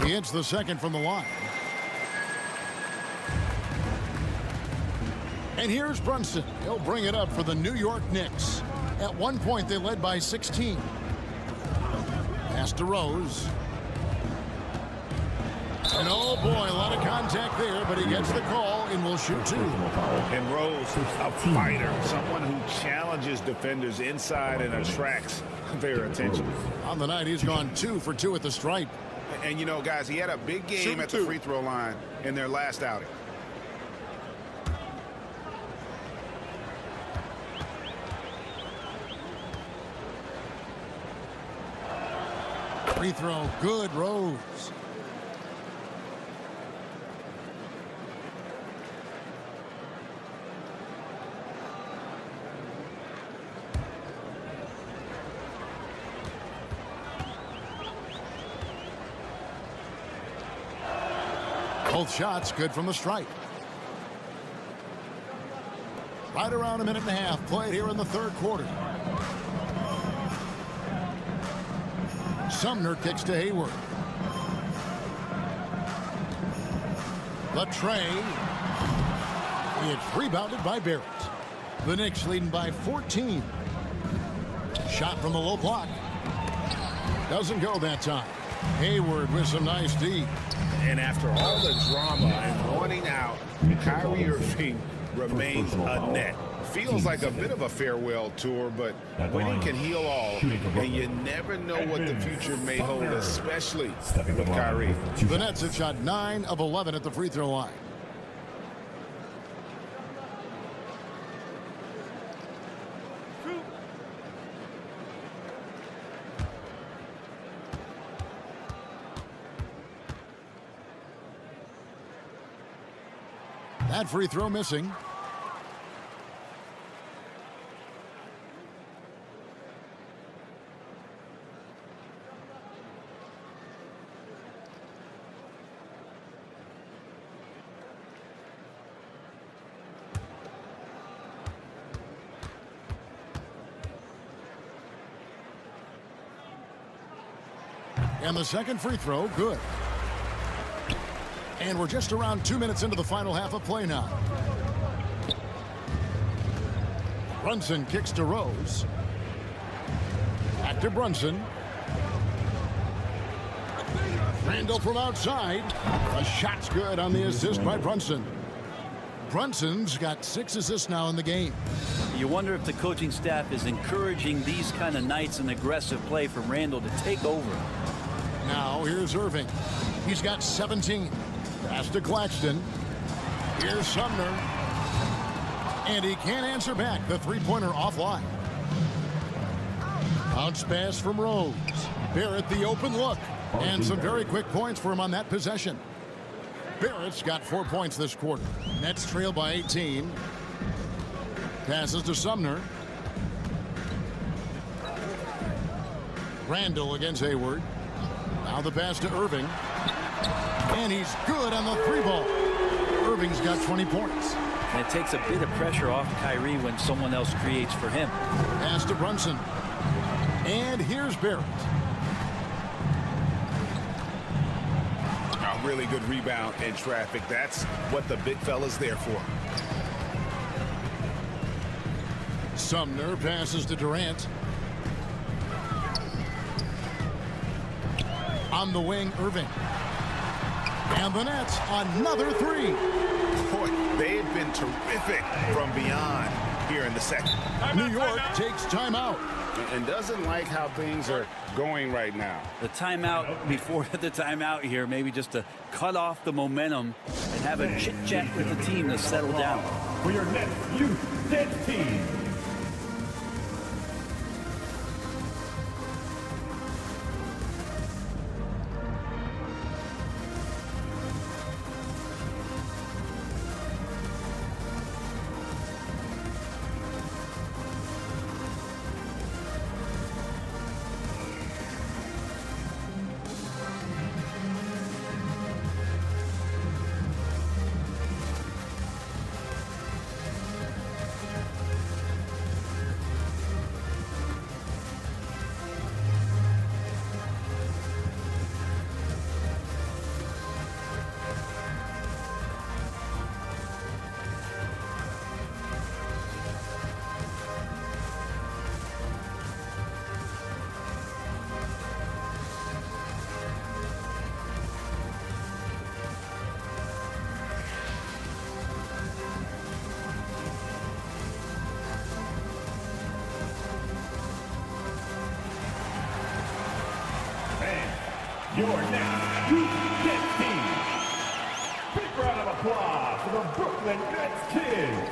He hits the 2nd from the line. And here's Brunson. He'll bring it up for the New York Knicks. At one point, they led by 16. Pass to Rose. And oh boy, a lot of contact there, but he gets the call and will shoot 2. And Rose, a fighter, someone who challenges defenders inside and attracts their attention. On the night, he's gone 2 for 2 at the stripe. And you know, guys, he had a big game at the free throw line in their last outing. Free throw, good, Rose. Both shots good from the stripe. Right around a minute and a half played here in the 3rd quarter. Sumner kicks to Hayward. The tray. It's rebounded by Barrett. The Knicks leading by 14. Shot from the low block. Doesn't go that time. Hayward with some nice D. And after all the drama and wanting out, Kyrie Irving remains a net. Feels like a bit of a farewell tour, but winning can heal all, and you never know what the future may hold, especially with Kyrie. The Nets have shot 9 of 11 at the free throw line. That free throw missing. And the 2nd free throw, good. And we're just around 2 minutes into the final half of play now. Brunson kicks to Rose. Back to Brunson. Randall from outside. A shot's good on the assist by Brunson. Brunson's got 6 assists now in the game. You wonder if the coaching staff is encouraging these kind of nights and aggressive play from Randall to take over. Now here's Irving. He's got 17. Pass to Claxton. Here's Sumner. And he can't answer back. The three-pointer offline. Bounce pass from Rose. Barrett the open look. And some very quick points for him on that possession. Barrett's got 4 points this quarter. Nets trail by 18. Passes to Sumner. Randall against Hayward. Now the pass to Irving. And he's good on the three ball. Irving's got 20 points. And it takes a bit of pressure off Kyrie when someone else creates for him. Pass to Brunson. And here's Barrett. A really good rebound in traffic. That's what the big fella's there for. Sumner passes to Durant. On the wing, Irving. And the Nets, another three. Boy, they've been terrific from beyond here in the second. New York takes timeout. And doesn't like how things are going right now. The timeout before the timeout here, maybe just to cut off the momentum and have a chit-chat with the team to settle down. For your next youth dead team. Your next youth dead team. Big round of applause for the Brooklyn Nets kids.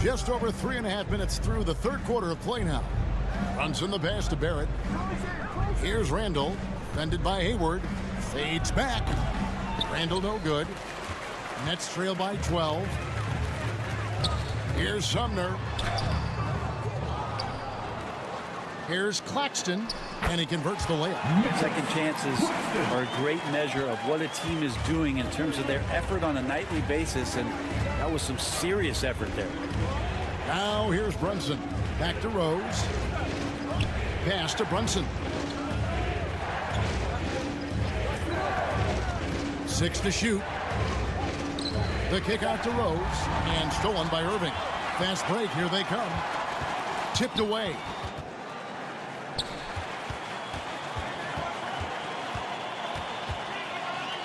Just over 3.5 minutes through the third quarter of play now. Brunson the pass to Barrett. Here's Randall. Defended by Hayward. Fades back. Randall no good. Nets trail by 12. Here's Sumner. Here's Claxton. And he converts the layup. Second chances are a great measure of what a team is doing in terms of their effort on a nightly basis. And that was some serious effort there. Now here's Brunson. Back to Rose. Pass to Brunson. 6 to shoot. The kick out to Rose. And stolen by Irving. Fast break. Here they come. Tipped away.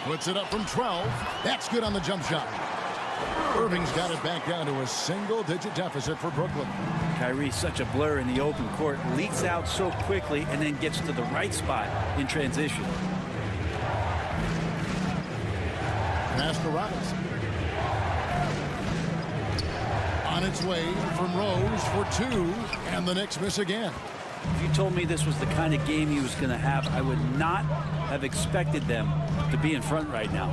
Puts it up from 12. That's good on the jump shot. Irving's got it back down to a single-digit deficit for Brooklyn. Kyrie, such a blur in the open court, leaks out so quickly and then gets to the right spot in transition. Pass to Robinson. On its way from Rose for 2, and the Knicks miss again. If you told me this was the kind of game he was going to have, I would not have expected them to be in front right now.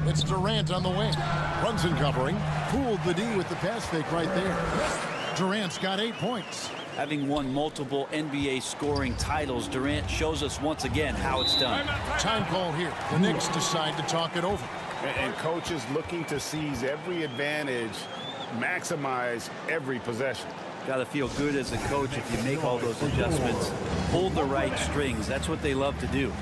It's Durant on the wing. Brunson covering. Fooled the D with the pass fake right there. Durant's got 8 points. Having won multiple NBA scoring titles, Durant shows us once again how it's done. Time call here. The Knicks decide to talk it over. And coaches looking to seize every advantage, maximize every possession. Got to feel good as a coach if you make all those adjustments. Hold the right strings. That's what they love to do.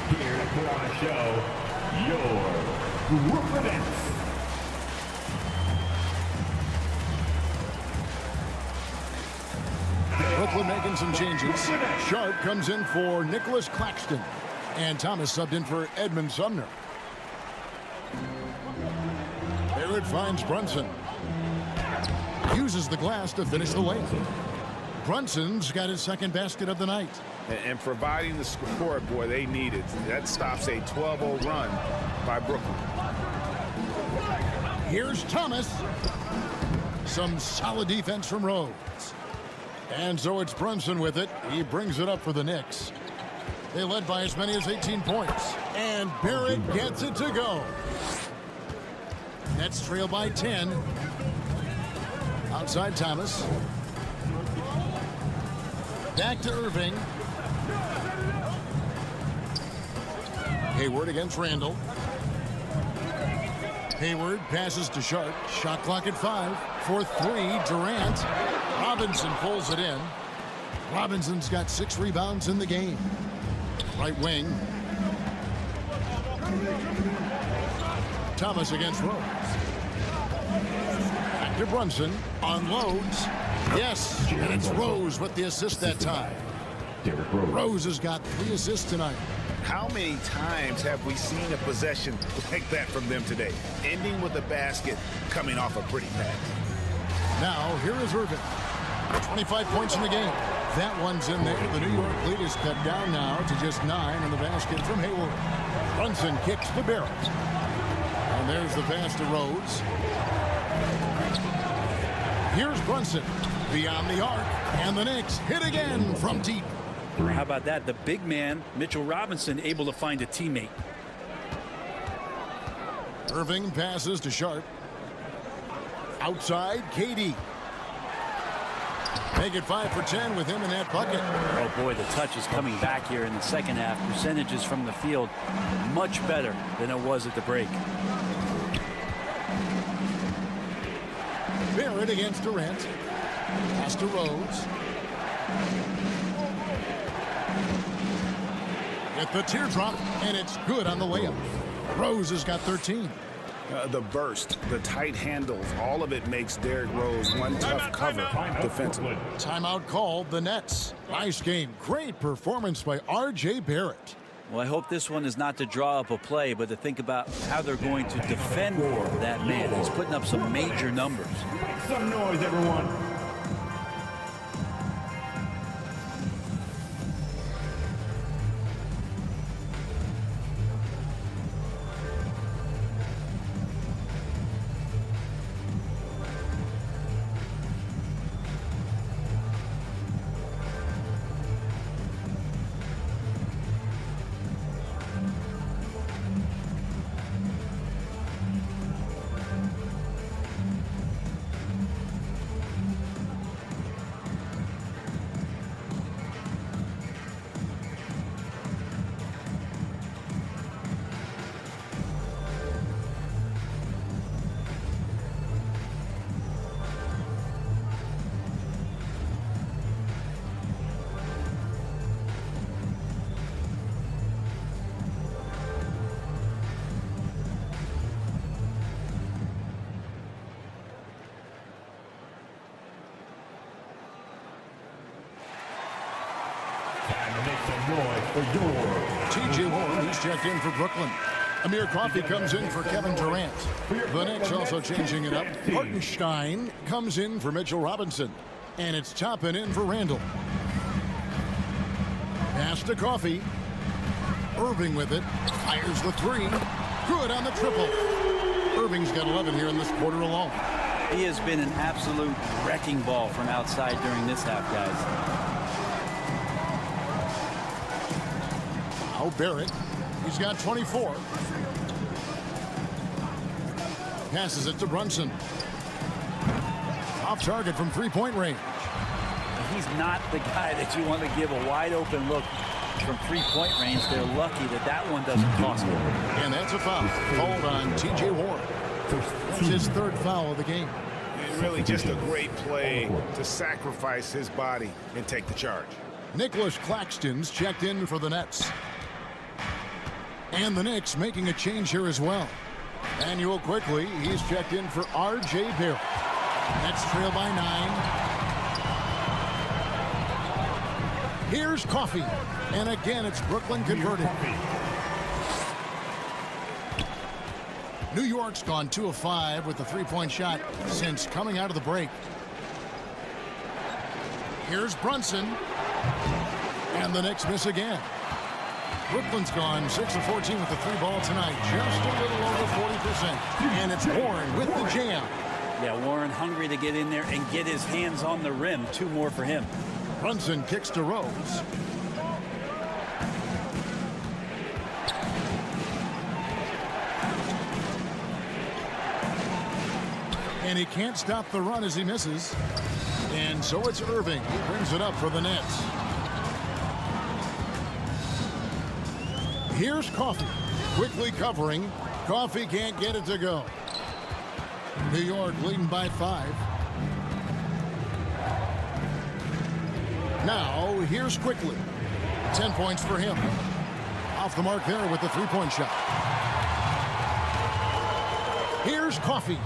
Here to put on a show, your Brooklyn Nets. Brooklyn making some changes. Sharp comes in for Nicholas Claxton. And Thomas subbed in for Edmund Sumner. Barrett finds Brunson. Uses the glass to finish the layup. Brunson's got his second basket of the night. And providing the support, boy, they needed. That stops a 12-0 run by Brooklyn. Here's Thomas. Some solid defense from Rhodes. And so it's Brunson with it. He brings it up for the Knicks. They led by as many as 18 points. And Barrett gets it to go. Nets trail by 10. Outside Thomas. Back to Irving. Hayward against Randall. Hayward passes to Sharp. Shot clock at 5. For 3, Durant. Robinson pulls it in. Robinson's got 6 rebounds in the game. Right wing. Thomas against Rhodes. Back to Brunson. Unloads. Yes, and it's Rose with the assist that time. Rose has got 3 assists tonight. How many times have we seen a possession like that from them today? Ending with a basket, coming off a pretty pass. Now, here is Irving. 25 points in the game. That one's in there. The New York lead is cut down now to just 9 in the basket from Hayward. Brunson kicks to Barrett. And there's the pass to Rhodes. Here's Brunson. Beyond the arc. And the Knicks hit again from deep. How about that? The big man, Mitchell Robinson, able to find a teammate. Irving passes to Sharp. Outside, KD. Make it 5 for 10 with him in that bucket. Oh boy, the touch is coming back here in the second half. Percentages from the field much better than it was at the break. Barrett against Durant. Pass to Rhodes. Get the teardrop, and it's good on the layup. Rose has got 13. The burst, the tight handles, all of it makes Derrick Rose one tough cover defensively. Timeout called the Nets. Nice game. Great performance by R.J. Barrett. Well, I hope this one is not to draw up a play, but to think about how they're going to defend that man. He's putting up some major numbers. Make some noise, everyone. T.J. Warren, he's checked in for Brooklyn. Amir Coffey comes in for Kevin Durant. The Knicks also changing it up. Hartenstein comes in for Mitchell Robinson. And it's Toppin in for Randall. Pass to Coffey. Irving with it. Fires the 3. Good on the triple. Irving's got 11 here in this quarter alone. He has been an absolute wrecking ball from outside during this half, guys. Now Barrett. He's got 24. Passes it to Brunson. Off target from three-point range. He's not the guy that you want to give a wide open look from three-point range. They're lucky that that one doesn't cost them. And that's a foul called on T.J. Warren. That's his 3rd foul of the game. Really just a great play to sacrifice his body and take the charge. Nicholas Claxton's checked in for the Nets. And the Knicks making a change here as well. Manuel quickly, he's checked in for R.J. Barrett. Nets trail by 9. Here's Coffee. And again, it's Brooklyn converted. New York's gone 2 of 5 with the three-point shot since coming out of the break. Here's Brunson. And the Knicks miss again. Brooklyn's gone 6 of 14 with the 3-ball tonight. Just a little over 40%. And it's Warren with the jam. Yeah, Warren hungry to get in there and get his hands on the rim. 2 more for him. Brunson kicks to Rose. And he can't stop the run as he misses. And so it's Irving. He brings it up for the Nets. Here's Coffee. Quickly covering. Coffee can't get it to go. New York leading by 5. Now, here's Quickly. 10 points for him. Off the mark there with the three-point shot. Here's Coffee.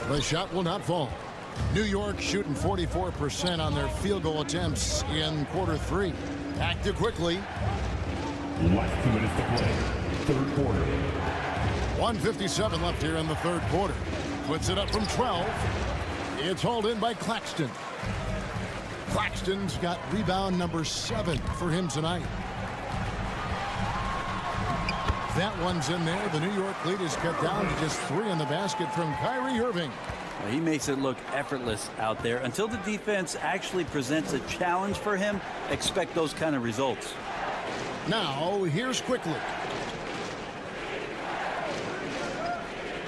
The shot will not fall. New York shooting 44% on their field goal attempts in quarter 3. Back to Quickly. Last 2 minutes to play. Third quarter. 1:57 left here in the third quarter. Puts it up from 12. It's hauled in by Claxton. Claxton's got rebound number 7 for him tonight. That one's in there. The New York lead is cut down to just 3 in the basket from Kyrie Irving. Well, he makes it look effortless out there. Until the defense actually presents a challenge for him, expect those kind of results. Now, here's Quickly.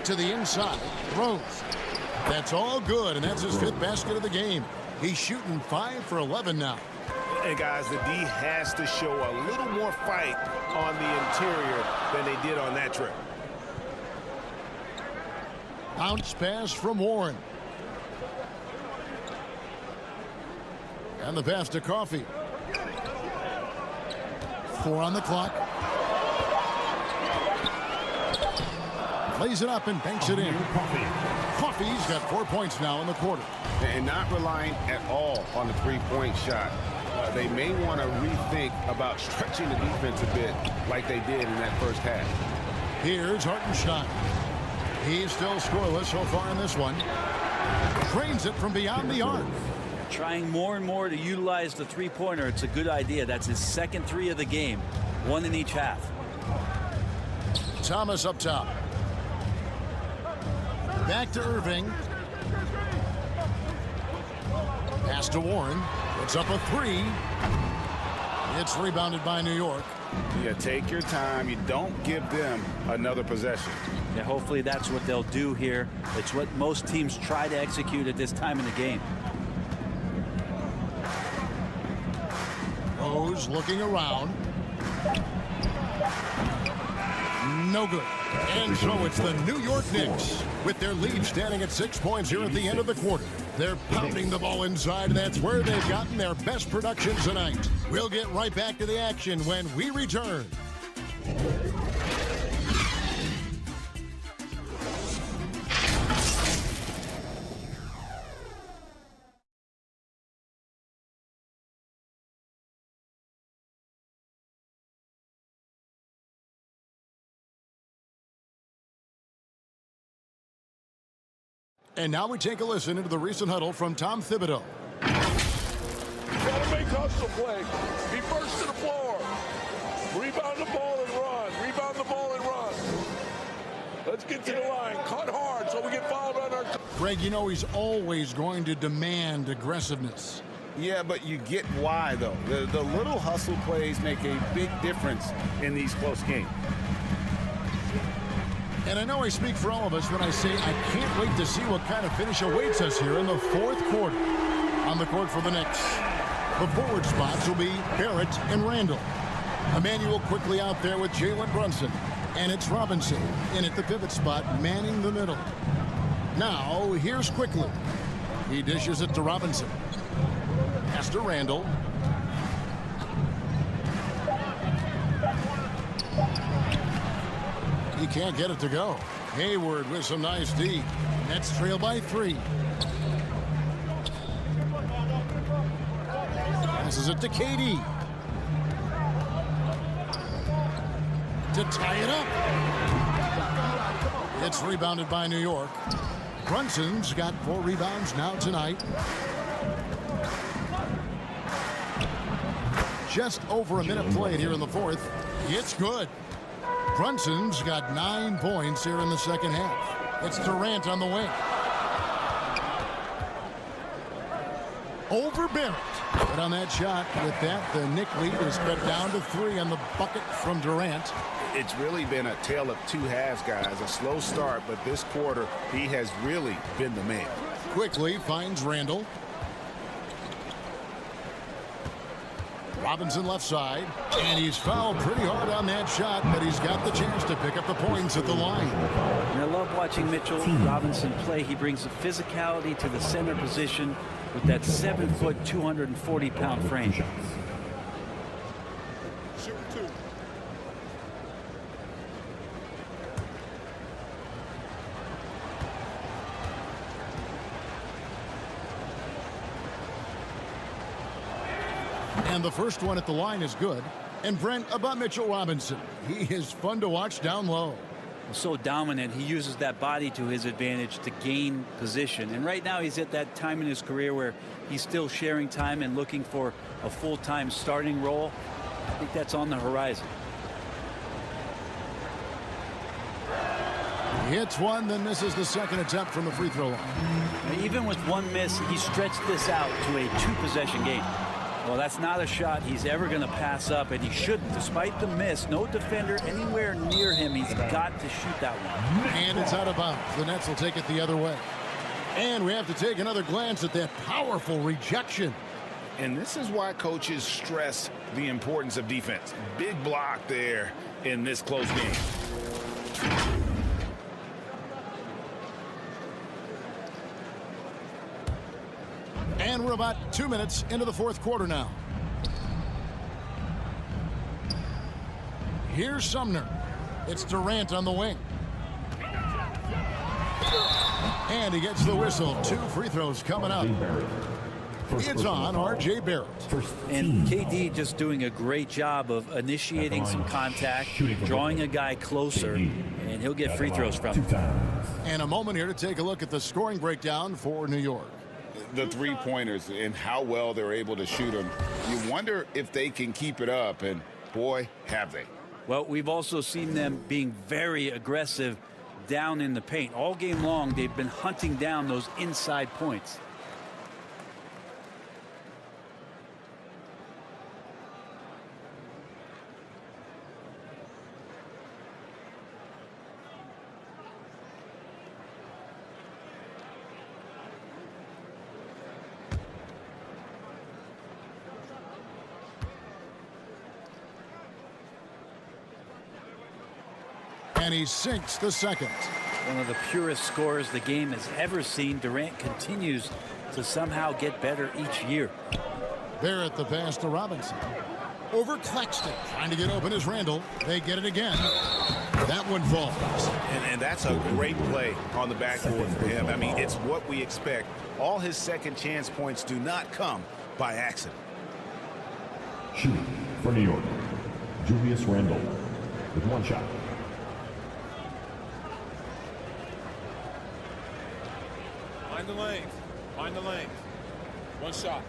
To the inside. Rose. That's all good, and that's his 5th basket of the game. He's shooting 5 for 11 now. And guys, the D has to show a little more fight on the interior than they did on that trip. Bounce pass from Warren. And the pass to Coffee. 4 on the clock. Lays it up and banks it in. Coffee's got 4 points now in the quarter. And not relying at all on the three-point shot. They may want to rethink about stretching the defense a bit like they did in that first half. Here's Hartenstein. He's still scoreless so far in this one. Drains it from beyond the arc. Trying more and more to utilize the three-pointer. It's a good idea. That's his second 3 of the game. 1 in each half. Thomas up top. Back to Irving. Pass to Warren. It's up a 3. It's rebounded by New York. Yeah, take your time. You don't give them another possession. Yeah, hopefully that's what they'll do here. It's what most teams try to execute at this time in the game. Rose looking around. No good. And so it's the New York Knicks with their lead standing at 6 points here at the end of the quarter. They're pounding the ball inside, and that's where they've gotten their best production tonight. We'll get right back to the action when we return. And now we take a listen into the recent huddle from Tom Thibodeau. Gotta make hustle play. Be first to the floor. Rebound the ball and run. Rebound the ball and run. Let's get to the line. Cut hard so we get fouled on our... Greg, you know he's always going to demand aggressiveness. Yeah, but you get why, though. The little hustle plays make a big difference in these close games. And I know I speak for all of us when I say I can't wait to see what kind of finish awaits us here in the fourth quarter. On the court for the Knicks, the forward spots will be Barrett and Randall. Emmanuel quickly out there with Jalen Brunson. And it's Robinson in at the pivot spot, manning the middle. Now, here's Quickly. He dishes it to Robinson. Pass to Randall. He can't get it to go. Hayward with some nice D. Nets trail by 3. Passes it to KD. To tie it up. It's rebounded by New York. Brunson's got 4 rebounds now tonight. Just over a minute played here in the 4th. It's good. Brunson's got 9 points here in the second half. It's Durant on the wing. Over Barrett. But on that shot, with that, the Knicks lead is cut down to 3 on the bucket from Durant. It's really been a tale of 2 halves, guys. A slow start, but this quarter, he has really been the man. Quickly finds Randall. Robinson left side, and he's fouled pretty hard on that shot, but he's got the chance to pick up the points at the line. And I love watching Mitchell Robinson play. He brings the physicality to the center position with that 7-foot, 240-pound frame. Shoot 2. And the first one at the line is good. And Brent, about Mitchell Robinson, he is fun to watch down low. So dominant, he uses that body to his advantage to gain position. And right now he's at that time in his career where he's still sharing time and looking for a full-time starting role. I think that's on the horizon. He hits one, then misses the second attempt from the free throw line. Even with one miss, he stretched this out to a 2-possession game. Well, that's not a shot he's ever going to pass up, and he shouldn't. Despite the miss, no defender anywhere near him. He's got to shoot that one. And it's out of bounds. The Nets will take it the other way. And we have to take another glance at that powerful rejection. And this is why coaches stress the importance of defense. Big block there in this close game. And we're about 2 minutes into the 4th quarter now. Here's Sumner. It's Durant on the wing. And he gets the whistle. 2 free throws coming up. It's on R.J. Barrett. And KD just doing a great job of initiating some contact, drawing a guy closer, and he'll get free throws from him. And a moment here to take a look at the scoring breakdown for New York. The 3-pointers and how well they're able to shoot them. You wonder if they can keep it up, and boy, have they. Well, we've also seen them being very aggressive down in the paint. All game long, they've been hunting down those inside points. And he sinks the second. One of the purest scorers the game has ever seen. Durant continues to somehow get better each year. Barrett the pass to Robinson. Over Claxton. Trying to get open is Randall. They get it again. That one falls. And that's a great play on the backboard for him. I mean, it's what we expect. All his second chance points do not come by accident. Shooting for New York, Julius Randle with 1 shot. Find the lanes. Find the lanes. 1 shot.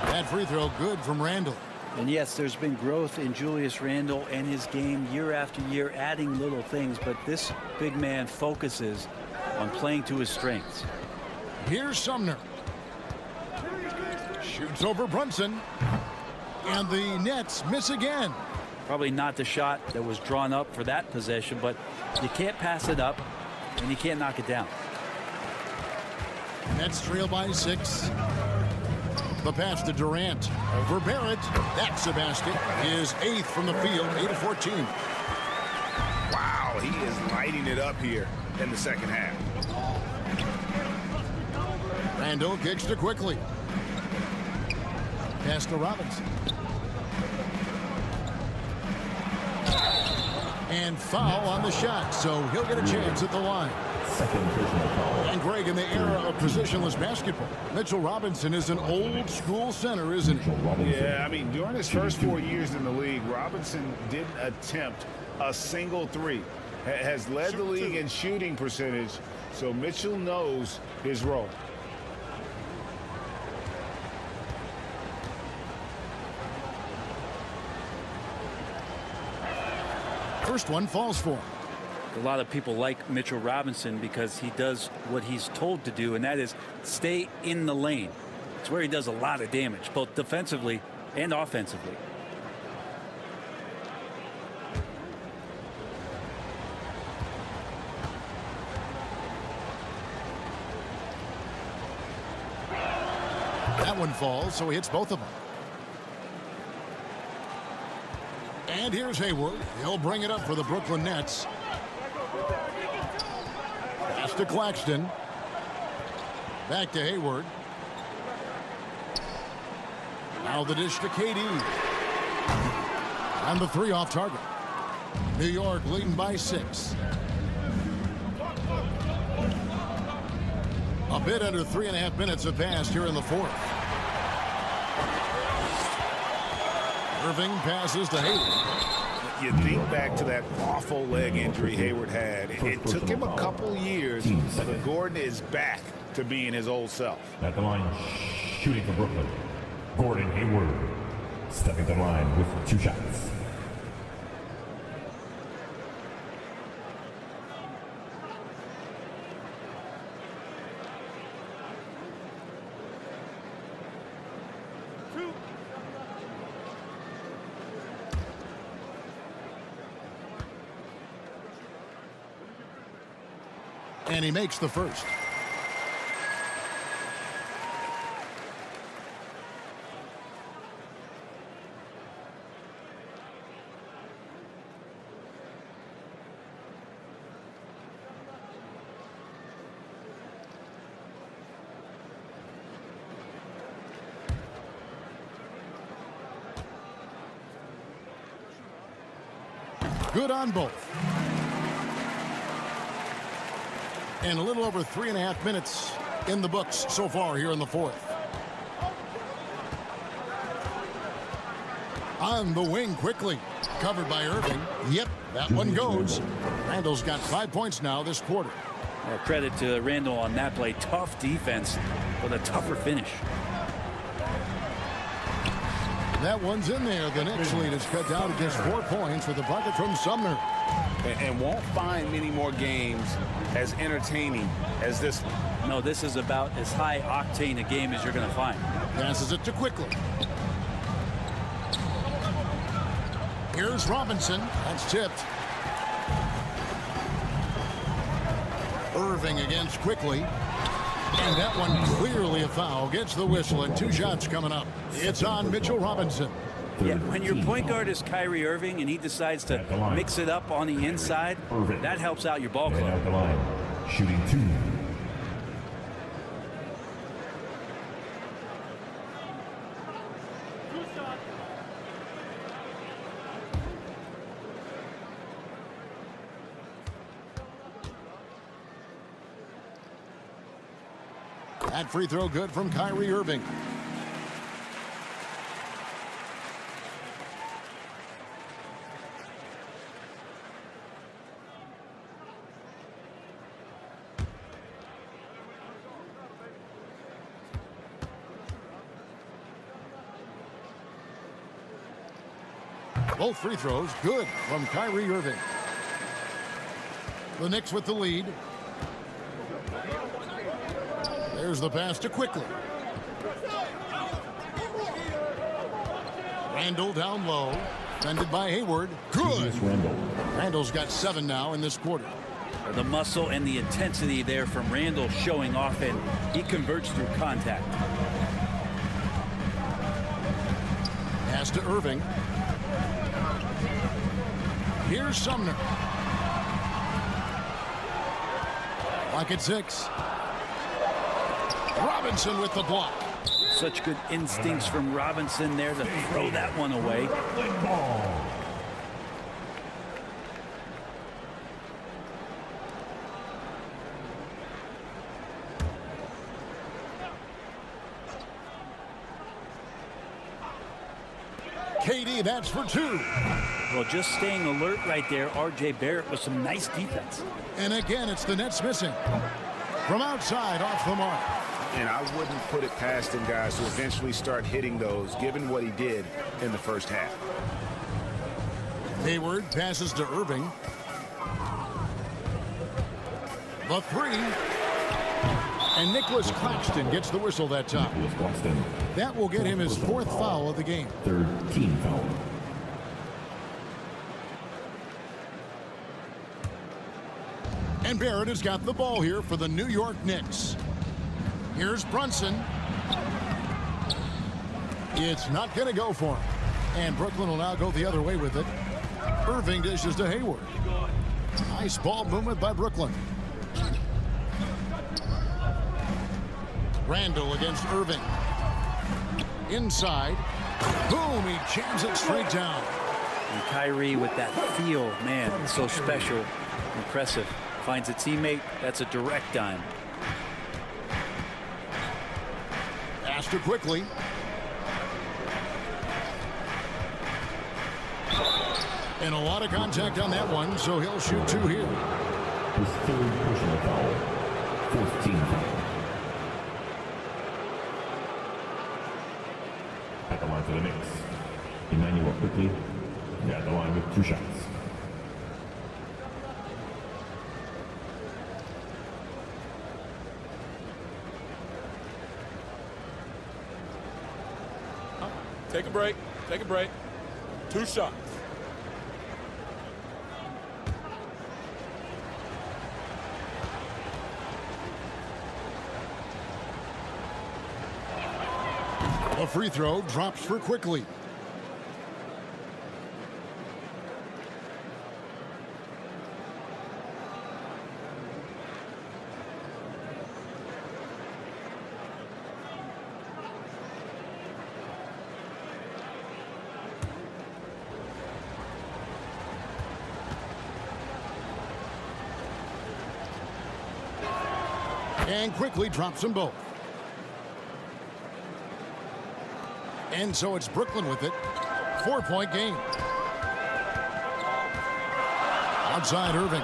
That free throw good from Randall. And yes, there's been growth in Julius Randle and his game year after year, adding little things, but this big man focuses on playing to his strengths. Here's Sumner. Shoots over Brunson. And the Nets miss again. Probably not the shot that was drawn up for that possession, but you can't pass it up and you can't knock it down. Nets trail by 6. The pass to Durant. Over Barrett. That's a basket. His 8th from the field. 8 of 14. Wow, he is lighting it up here. in the second half. Randall kicks to quickly. Pass to Robinson. And foul on the shot, so he'll get a chance at the line. Second personal foul. And Greg, in the era of positionless basketball, Mitchell Robinson is an old school center, isn't he? Yeah, I mean, during his first 4 years in the league, Robinson didn't attempt a single three. Has led the league in shooting percentage, so Mitchell knows his role. First one falls for him. A lot of people like Mitchell Robinson because he does what he's told to do, and that is stay in the lane. It's where he does a lot of damage, both defensively and offensively. That one falls, so he hits both of them. And here's Hayward. He'll bring it up for the Brooklyn Nets. Pass to Claxton. Back to Hayward. Now the dish to KD. And the three off target. New York leading by 6. A bit under 3.5 minutes have passed here in the fourth. Irving passes to Hayward. You think back to that awful leg injury Hayward had. It took him a couple years, but Gordon is back to being his old self. At the line, shooting for Brooklyn, Gordon Hayward. Stepping to the line with 2 shots. And he makes the first. Good on both. And a little over 3.5 minutes in the books so far here in the fourth. On the wing quickly. Covered by Irving. Yep, that one goes. Randall's got 5 points now this quarter. Well, credit to Randall on that play. Tough defense with a tougher finish. That one's in there. The Knicks lead is cut down to just 4 points with a bucket from Sumner. And won't find many more games as entertaining as this one. No, this is about as high octane a game as you're going to find. Passes it to quickly. Here's Robinson. That's tipped. Irving against quickly. And that one clearly a foul. Gets the whistle and 2 shots coming up. It's on Mitchell Robinson. Yeah, when your point guard is Kyrie Irving and he decides to mix it up on the inside, that helps out your ball club. At the line, shooting 2. That free throw good from Kyrie Irving. Both free throws good from Kyrie Irving. The Knicks with the lead. There's the pass to quickly. Randall down low. Defended by Hayward. Good. Randall's got 7 now in this quarter. The muscle and the intensity there from Randall showing off, and he converts through contact. Pass to Irving. Here's Sumner. Clock at 6. Robinson with the block. Such good instincts from Robinson there to throw that one away. Brooklyn ball. KD, that's for 2. Well, just staying alert right there, R.J. Barrett with some nice defense. And again, it's the Nets missing. From outside, off the mark. And I wouldn't put it past him, guys, to eventually start hitting those, given what he did in the first half. Hayward passes to Irving. The 3. And Nicholas Claxton gets the whistle that time. Nicholas Claxton. That will get him his 4th foul of the game. 3rd team foul. And Barrett has got the ball here for the New York Knicks. Here's Brunson. It's not going to go for him. And Brooklyn will now go the other way with it. Irving dishes to Hayward. Nice ball movement by Brooklyn. Randall against Irving. Inside. Boom, he jams it straight down. And Kyrie with that feel, man, it's so special, impressive. Finds a teammate, that's a direct dime. Faster quickly. And a lot of contact on that one, so he'll shoot 2 here. His 3rd personal foul. 4th team foul. At the line for the Knicks, Emmanuel quickly at the line with 2 shots. Take a break. Take a break. 2 shots. A free throw drops for quickly. And quickly drops them both. And so it's Brooklyn with it. 4-point game. Outside Irving.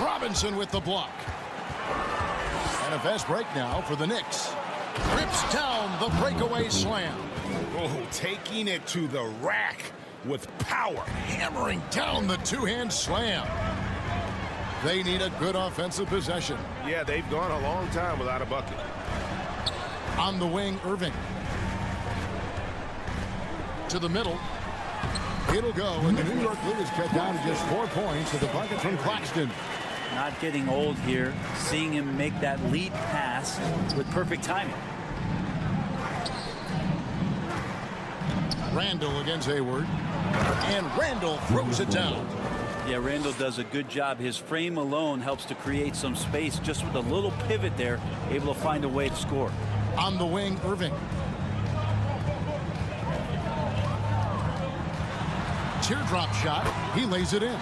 Robinson with the block. And a fast break now for the Knicks. Rips down the breakaway slam. Oh, taking it to the rack with power. Hammering down the two-hand slam. They need a good offensive possession. Yeah, they've gone a long time without a bucket. On the wing, Irving. To the middle. It'll go, and the New York lead is cut down to just 4 points with the bucket from Claxton. Not getting old here. Seeing him make that lead pass with perfect timing. Randall against Hayward. And Randall throws it down. Yeah, Randall does a good job. His frame alone helps to create some space. Just with a little pivot there, able to find a way to score. On the wing, Irving. Teardrop shot. He lays it in.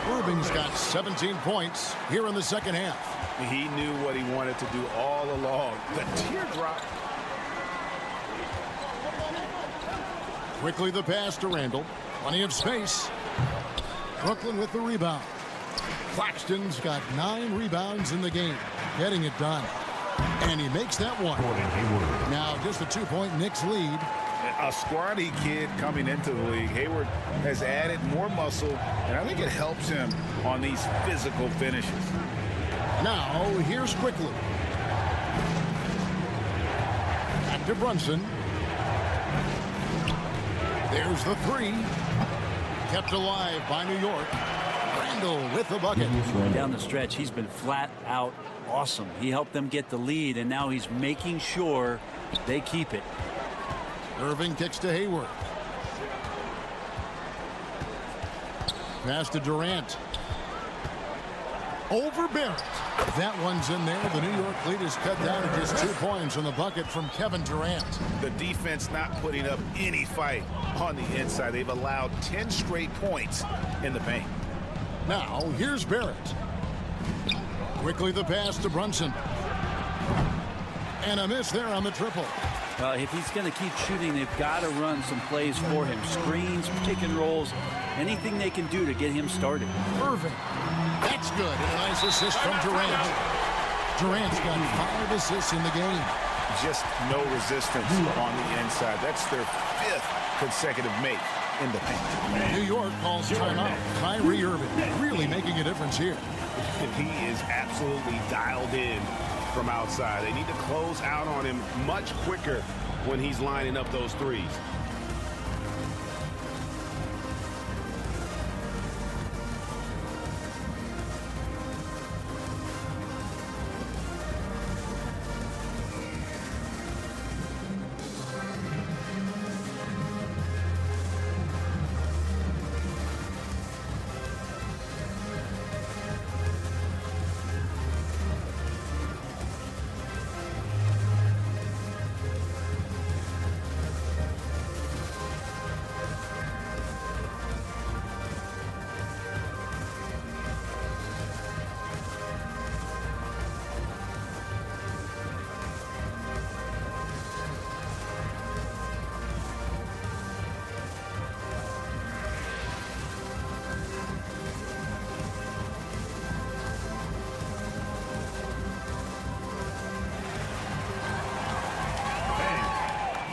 Irving's got 17 points here in the second half. He knew what he wanted to do all along. The teardrop. Quickly the pass to Randall. Plenty of space. Brooklyn with the rebound. Claxton's got 9 rebounds in the game. Getting it done. And he makes that one. Now just a 2-point Knicks lead. A scrawny kid coming into the league. Hayward has added more muscle, and I think it helps him on these physical finishes. Now here's quickly. Back to Brunson. There's the 3. Kept alive by New York. Randall with the bucket. Down the stretch, he's been flat out awesome. He helped them get the lead, and now he's making sure they keep it. Irving kicks to Hayward. pass to Durant. Over Barrett. That one's in there. The New York lead is cut down to just 2 points on the bucket from Kevin Durant. The defense not putting up any fight on the inside. They've allowed 10 straight points in the paint. Now, here's Barrett. Quickly the pass to Brunson. And a miss there on the triple. Well, if he's going to keep shooting, they've got to run some plays for him. Screens, pick and rolls, anything they can do to get him started. Irving. That's good. And a nice assist from Durant. Durant's got 5 assists in the game. Just no resistance on the inside. That's their 5th consecutive make in the paint. New York calls timeout. Kyrie Irving really making a difference here. He is absolutely dialed in from outside. They need to close out on him much quicker when he's lining up those threes.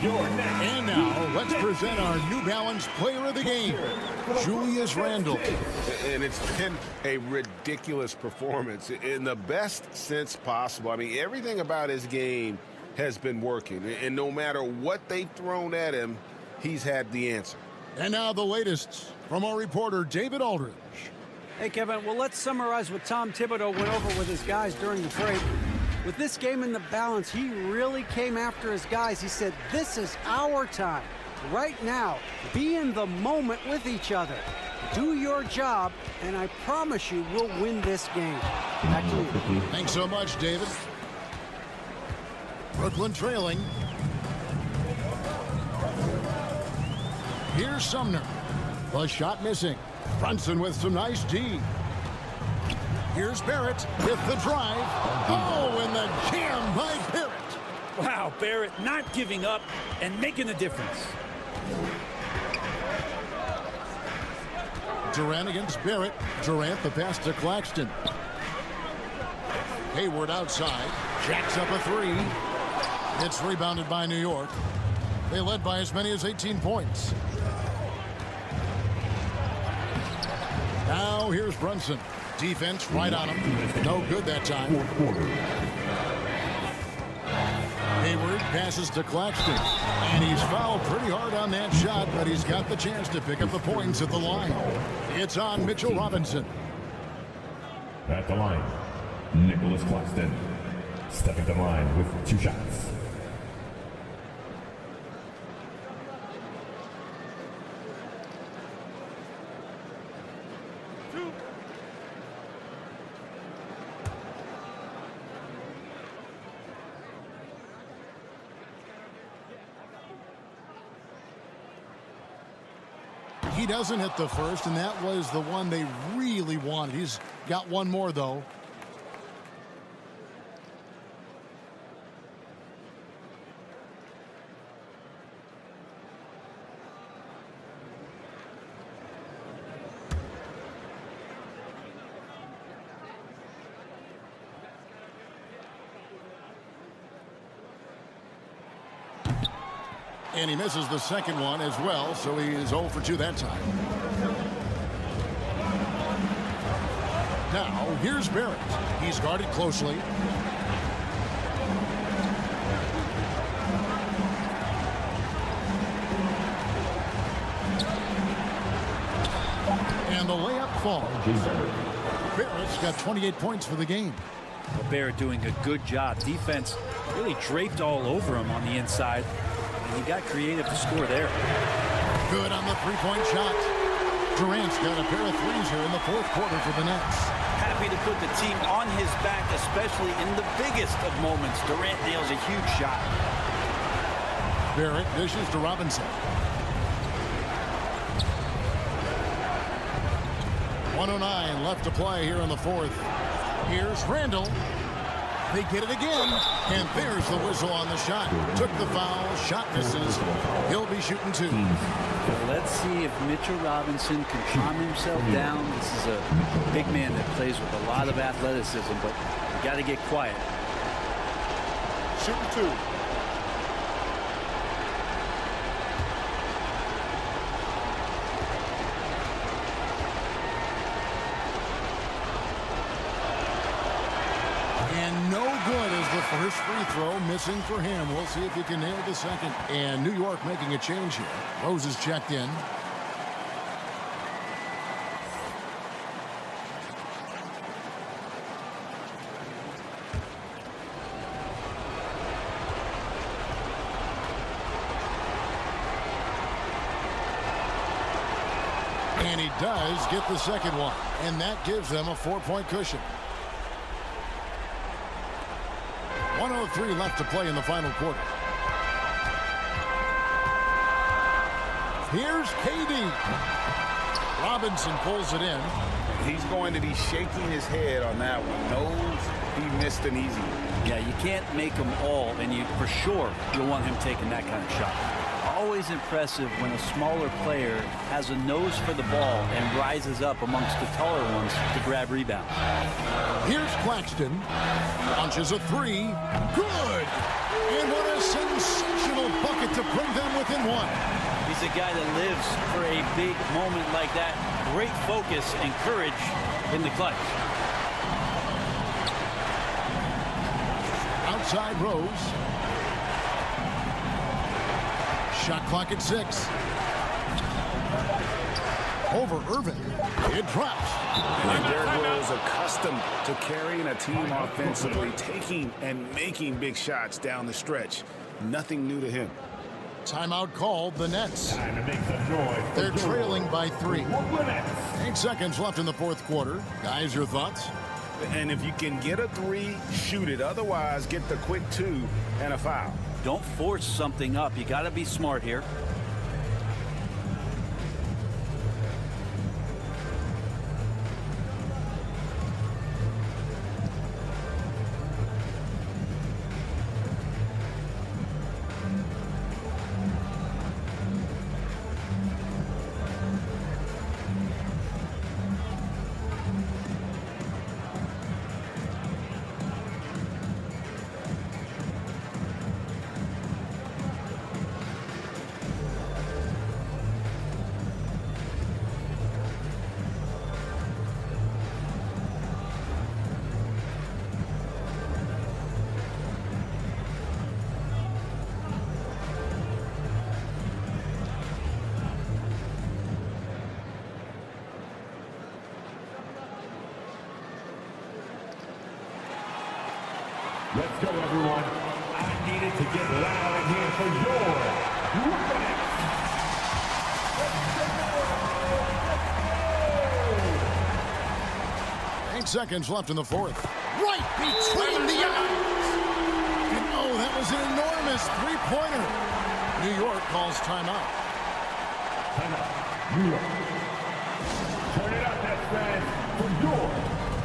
And now, let's present our New Balance Player of the Game, Julius Randle. And it's been a ridiculous performance in the best sense possible. I mean, everything about his game has been working. And no matter what they've thrown at him, he's had the answer. And now the latest from our reporter, David Aldridge. Hey, Kevin, well, let's summarize what Tom Thibodeau went over with his guys during the break. With this game in the balance, he really came after his guys. He said, this is our time. Right now, be in the moment with each other. Do your job, and I promise you we'll win this game. Back to you. Thanks so much, David. Brooklyn trailing. Here's Sumner. The shot missing. Brunson with some nice D. Here's Barrett with the drive. Oh, and the jam by Barrett. Wow, Barrett not giving up and making a difference. Durant against Barrett. Durant the pass to Claxton. Hayward outside. Jacks up a 3. It's rebounded by New York. They led by as many as 18 points. Now here's Brunson. Defense right on him. No good that time. Hayward passes to Claxton. And he's fouled pretty hard on that shot, but he's got the chance to pick up the points at the line. It's on Mitchell Robinson. At the line, Nicholas Claxton. Stepping to the line with 2 shots. He doesn't hit the first, and that was the one they really wanted. He's got one more, though. And he misses the second one as well, so he is 0 for 2 that time. Now, here's Barrett. He's guarded closely. And the layup falls. Barrett's got 28 points for the game. Well, Barrett doing a good job. Defense really draped all over him on the inside. And he got creative to score there. Good on the 3-point shot. Durant's got a pair of threes here in the fourth quarter for the Nets. Happy to put the team on his back, especially in the biggest of moments. Durant nails a huge shot. Barrett dishes to Robinson. 1:09 left to play here in the fourth. Here's Randall. They get it again. And there's the whistle on the shot. Took the foul. Shot misses. He'll be shooting two. Let's see if Mitchell Robinson can calm himself down. This is a big man that plays with a lot of athleticism, but you got to get quiet. Shooting two. And no good as the first free throw missing for him. We'll see if he can nail the second. And New York making a change here. Rose is checked in. And he does get the second one. And that gives them a 4-point cushion. 1:03 left to play in the final quarter. Here's KD. Robinson pulls it in. He's going to be shaking his head on that one. Knows he missed an easy one. Yeah, you can't make them all, and you for sure you'll want him taking that kind of shot. Always impressive when a smaller player has a nose for the ball and rises up amongst the taller ones to grab rebounds. Here's Claxton. Launches a three. Good! And what a sensational bucket to bring them within one. He's a guy that lives for a big moment like that. Great focus and courage in the clutch. Outside Rose. Shot clock at 6. Over Irvin. It drops. And Derrick Rose accustomed to carrying a team offensively, taking and making big shots down the stretch. Nothing new to him. Timeout called. The Nets. Time to make some noise. They're trailing by 3. Brooklyn Nets. 8 seconds left in the fourth quarter. Guys, your thoughts? And if you can get a 3, shoot it. Otherwise, get the quick 2 and a foul. Don't force something up. You got to be smart here. Let's go, everyone. I needed to get loud in here for your Brooklyn Nets. Let's go! 8 seconds left in the fourth. Right between the eyes. And oh, that was an enormous three-pointer. New York calls timeout. Timeout. New York. Turn it up, Nets fans, for your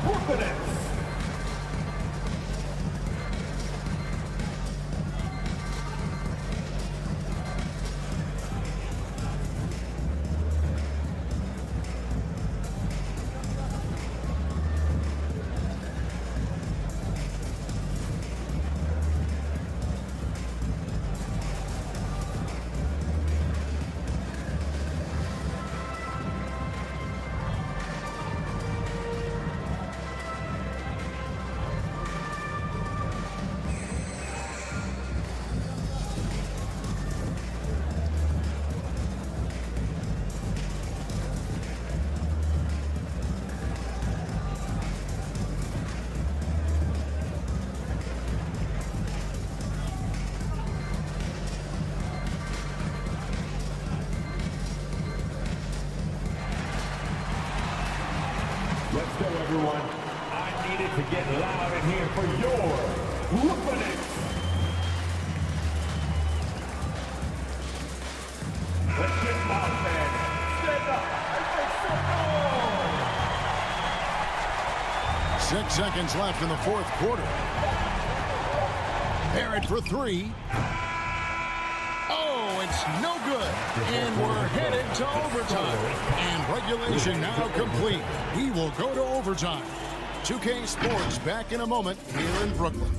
Brooklyn Nets. So everyone, I needed to get loud in here for your Brooklyn Nets. Let's get loud, fans. Stand up and make some noise. 6 seconds left in the fourth quarter. Barrett for three. Oh, it's no good. And we're headed to overtime. And regulation now complete. We will go to overtime. 2K Sports back in a moment here in Brooklyn.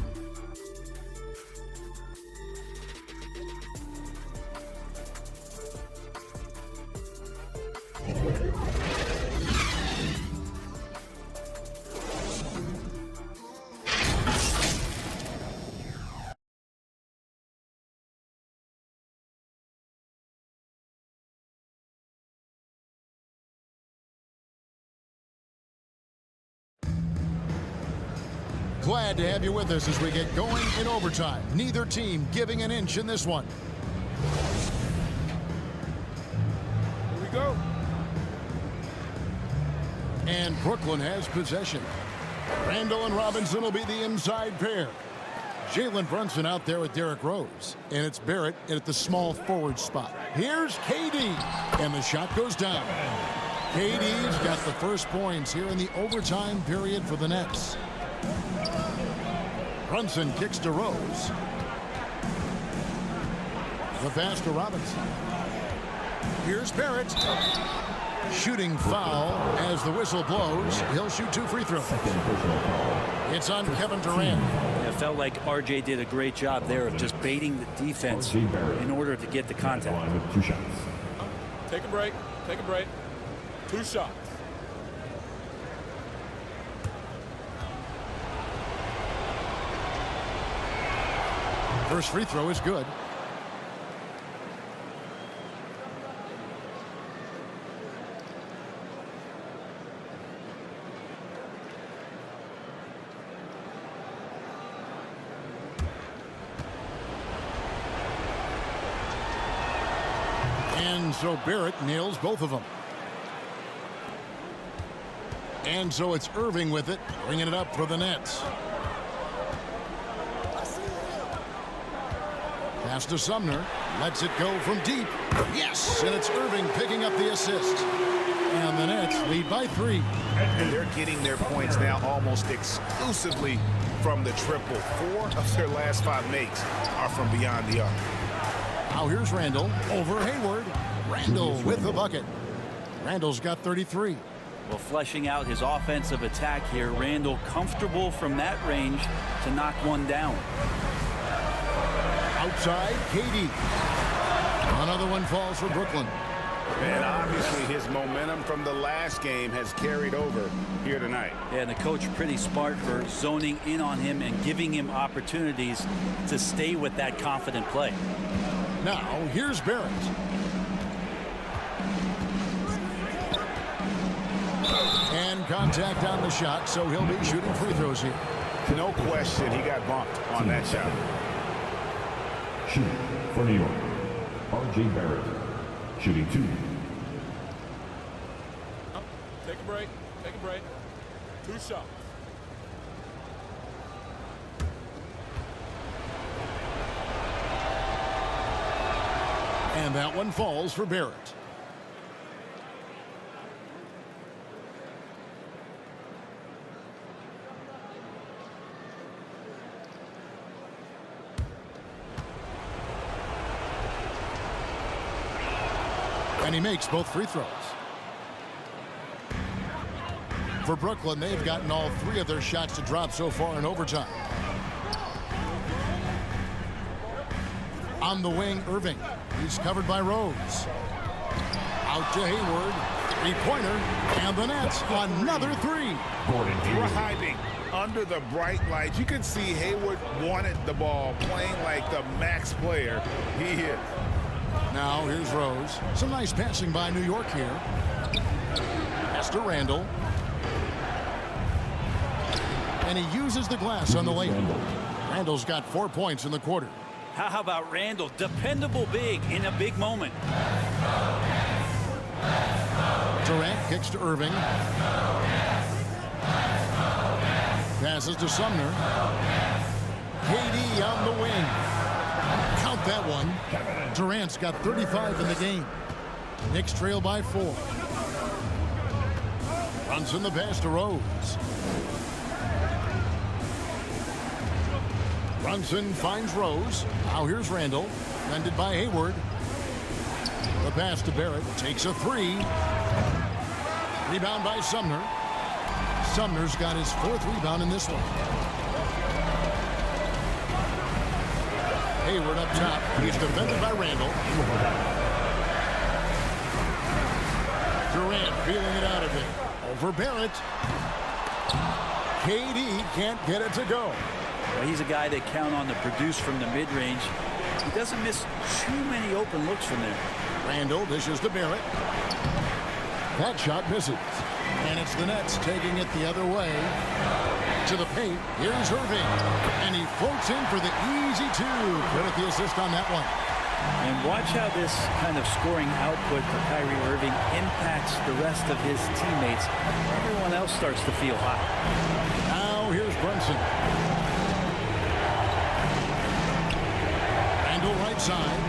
Glad to have you with us as we get going in overtime. Neither team giving an inch in this one. Here we go. And Brooklyn has possession. Randall and Robinson will be the inside pair. Jalen Brunson out there with Derrick Rose. And it's Barrett at the small forward spot. Here's KD. And the shot goes down. KD's got the first points here in the overtime period for the Nets. Brunson kicks to Rose. The pass to Robinson. Here's Barrett. Shooting foul as the whistle blows. He'll shoot 2 free throws. It's on Kevin Durant. It felt like RJ did a great job there of just baiting the defense in order to get the contact. 2 shots. Take a break. Take a break. 2 shots. First free throw is good. And so Barrett nails both of them. And so it's Irving with it, bringing it up for the Nets. Pass to Sumner. Lets it go from deep. Yes, and it's Irving picking up the assist. And the Nets lead by 3. And they're getting their points now almost exclusively from the triple. 4 of their last 5 makes are from beyond the arc. Now here's Randall over Hayward. Randall with the bucket. Randall's got 33. Well, fleshing out his offensive attack here, Randall comfortable from that range to knock one down. Outside, KD. Another one falls for Brooklyn. And obviously his momentum from the last game has carried over here tonight. Yeah, and the coach pretty smart for zoning in on him and giving him opportunities to stay with that confident play. Now, here's Barrett. And contact on the shot, so he'll be shooting free throws here. No question he got bumped on that shot. Shooting for New York, R.J. Barrett. Shooting 2. Take a break. Take a break. 2 shots. And that one falls for Barrett. And he makes both free throws. For Brooklyn, they've gotten all 3 of their shots to drop so far in overtime. On the wing, Irving. He's covered by Rose. Out to Hayward. 3-pointer. And the Nets, another 3. Driving under the bright lights. You can see Hayward wanted the ball, playing like the max player he is. Now here's Rose. Some nice passing by New York here. Pass to Randall. And he uses the glass on the lane. Randall's got 4 points in the quarter. How about Randall? Dependable big in a big moment. Durant kicks to Irving. Passes to Sumner. KD on the wing. Count that one. Durant's got 35 in the game. Knicks trail by 4. Brunson the pass to Rose. Brunson finds Rose. Now here's Randall. Defended by Hayward. The pass to Barrett. Takes a 3. Rebound by Sumner. Sumner's got his 4th rebound in this one. Hayward up top. He's defended by Randall. Durant feeling it out of it. Over Barrett. KD can't get it to go. Well, he's a guy they count on to produce from the mid-range. He doesn't miss too many open looks from there. Randall dishes to Barrett. That shot misses. And it's the Nets taking it the other way. To the paint. Here's Irving. And he floats in for the easy 2. Credit the assist on that one. And watch how this kind of scoring output for Kyrie Irving impacts the rest of his teammates. Everyone else starts to feel hot. Now here's Brunson. Randall right side.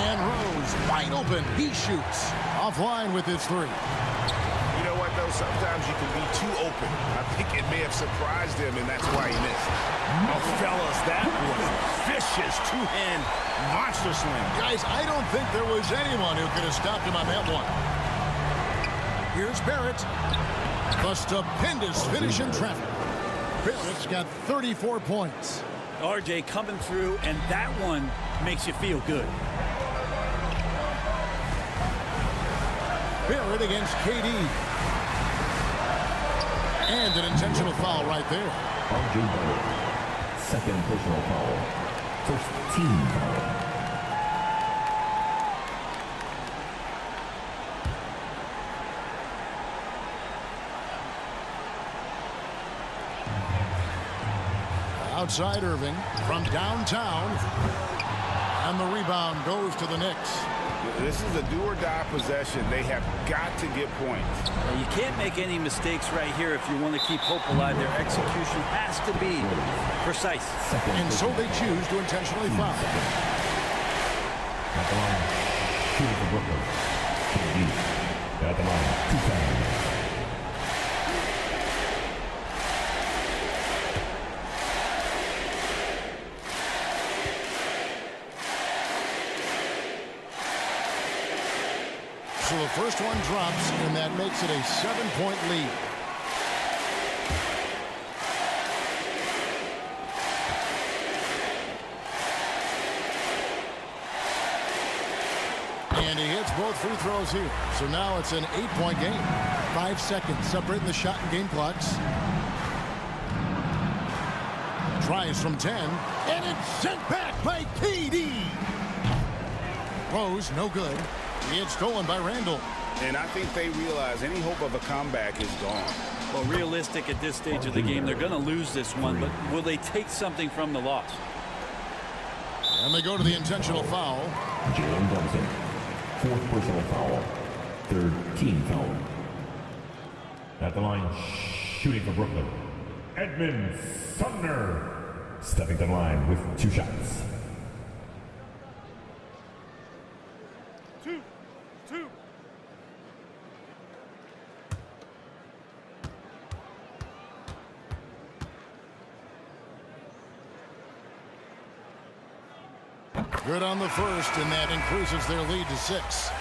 And Rose wide open. He shoots. Offline with his 3. You know what, though? Sometimes you can be too open. I think it may have surprised him, and that's why he missed. Oh, fellas, that was vicious two-hand monster slam. Guys, I don't think there was anyone who could have stopped him on that one. Here's Barrett. The stupendous finish in traffic. Barrett's got 34 points. RJ coming through, and that one makes you feel good. Barrett against KD. And an intentional foul right there. RJ Barrett. Second personal foul. First team foul. Outside Irving from downtown. And the rebound goes to the Knicks. This is a do-or-die possession. They have got to get points. You can't make any mistakes right here if you want to keep hope alive. Their execution has to be precise. And so they choose to intentionally foul. At the line, shooting for Brooklyn. KD. At the line, 2 fouls. So the first one drops, and that makes it a 7-point lead. And he hits both free throws here. So now it's an 8-point game. 5 seconds separating the shot and game clocks. Tries from 10. And it's sent back by KD. Rose, no good. He gets stolen by Randall. And I think they realize any hope of a comeback is gone. Well, realistic at this stage of the game, they're going to lose this one, but will they take something from the loss? And they go to the intentional foul. Jalen Brunson. 4th personal foul. 3rd team foul. At the line, shooting for Brooklyn. Edmund Sumner. Stepping to the line with 2 shots. 2. Good on the first, and that increases their lead to 6.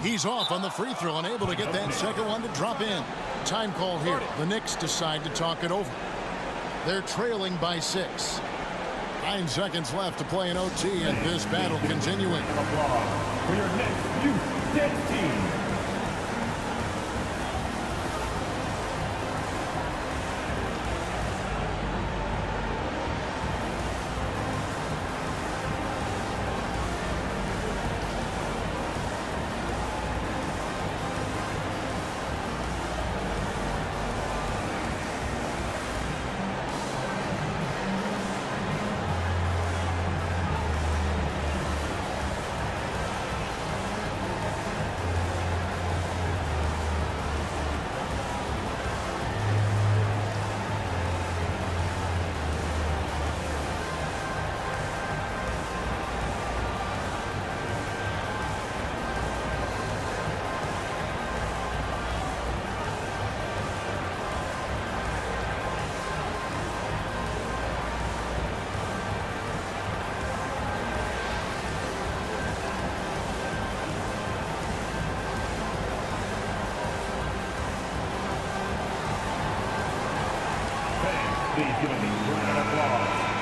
He's off on the free throw, unable to get that second one to drop in. Time call here. The Knicks decide to talk it over. They're trailing by 6. 9 seconds left to play in OT, and this battle continuing. Applause for your next youth dead team.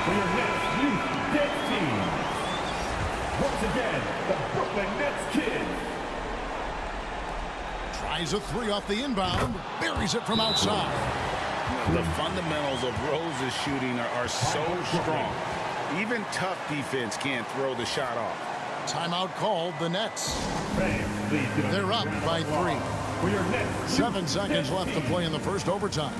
for your Nets Youth Dance Team. Once again, the Brooklyn Nets Kids. Tries a three off the inbound. Buries it from outside. The fundamentals of Rose's shooting are so strong. Even tough defense can't throw the shot off. Timeout called the Nets. Fans, please give a They're up round of by applause 3. for your Nets 7 Youth seconds Dance left to Team. play in the first overtime.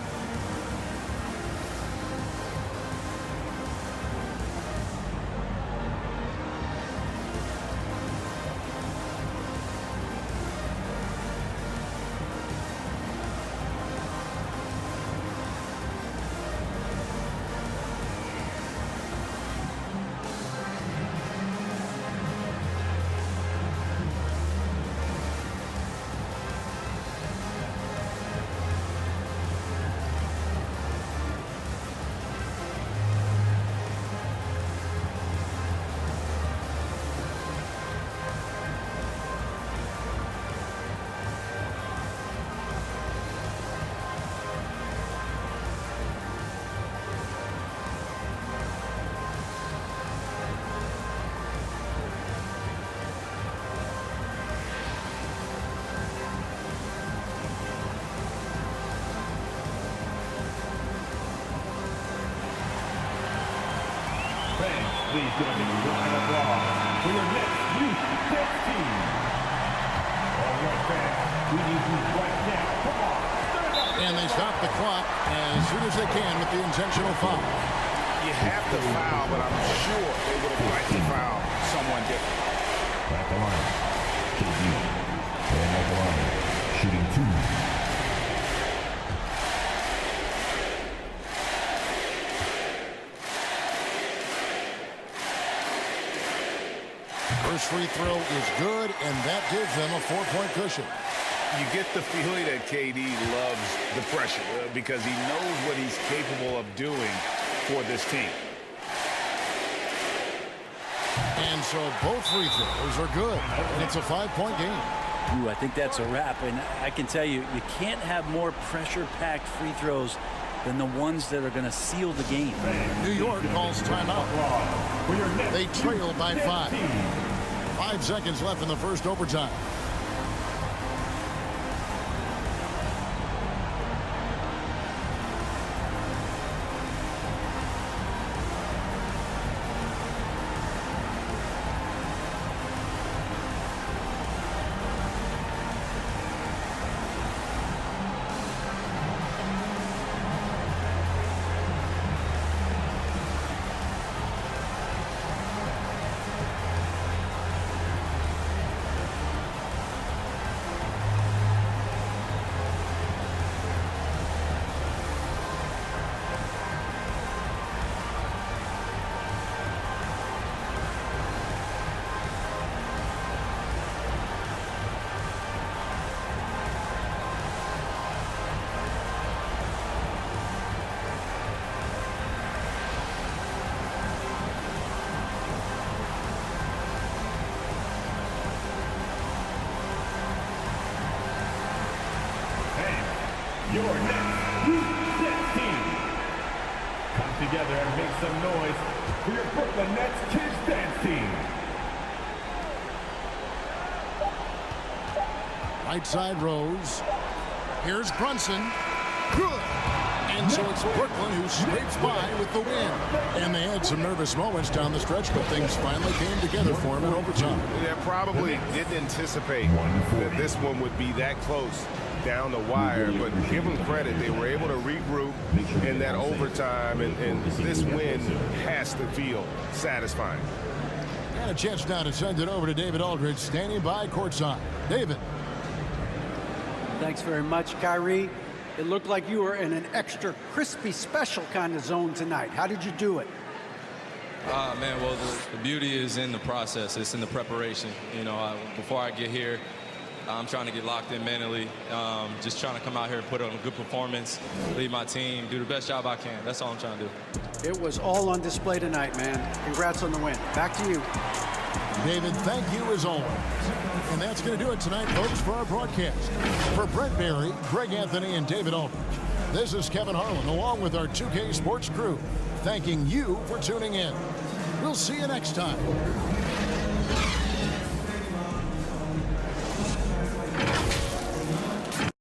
Fans, please give a big round of applause for your Nets Youth Dance Team. All right, fans, we need you right now. Come on, stand up. And they stop the clock as soon as they can with the intentional foul. You have to foul, but I'm sure they would have liked to foul someone different. At the line, KD. And at the line, shooting 2. First free throw is good, and that gives them a 4-point cushion. You get the feeling that KD loves the pressure because he knows what he's capable of doing for this team. And so both free throws are good, and it's a 5-point game. Ooh, I think that's a wrap. And I can tell you, you can't have more pressure-packed free throws than the ones that are going to seal the game. New York calls timeout. For your Nets They trail by Youth 5. Dance Team. 5 seconds left in the first overtime. Your Nets Youth Dance Team. Come together and make some noise for your Brooklyn Nets Kids Dance Team. Right side Rose. Here's Brunson. Good. And so it's Brooklyn who scrapes by with the win. And they had some nervous moments down the stretch, but things finally came together for them in overtime. They probably didn't anticipate that this one would be that close down the wire, but give them credit. They were able to regroup in that overtime, and this win has to feel satisfying. And a chance now to send it over to David Aldridge, standing by courtside. David. Thanks very much, Kyrie. It looked like you were in an extra crispy special kind of zone tonight. How did you do it? Man, well, the beauty is in the process. It's in the preparation. You know, before I get here, I'm trying to get locked in mentally. Just trying to come out here and put on a good performance, lead my team, do the best job I can. That's all I'm trying to do. It was all on display tonight, man. Congrats on the win. Back to you. David, thank you as always. And that's going to do it tonight, folks, for our broadcast. For Brent Barry, Greg Anthony, and David Aldridge, this is Kevin Harlan, along with our 2K Sports crew. thanking you for tuning in. We'll see you next time.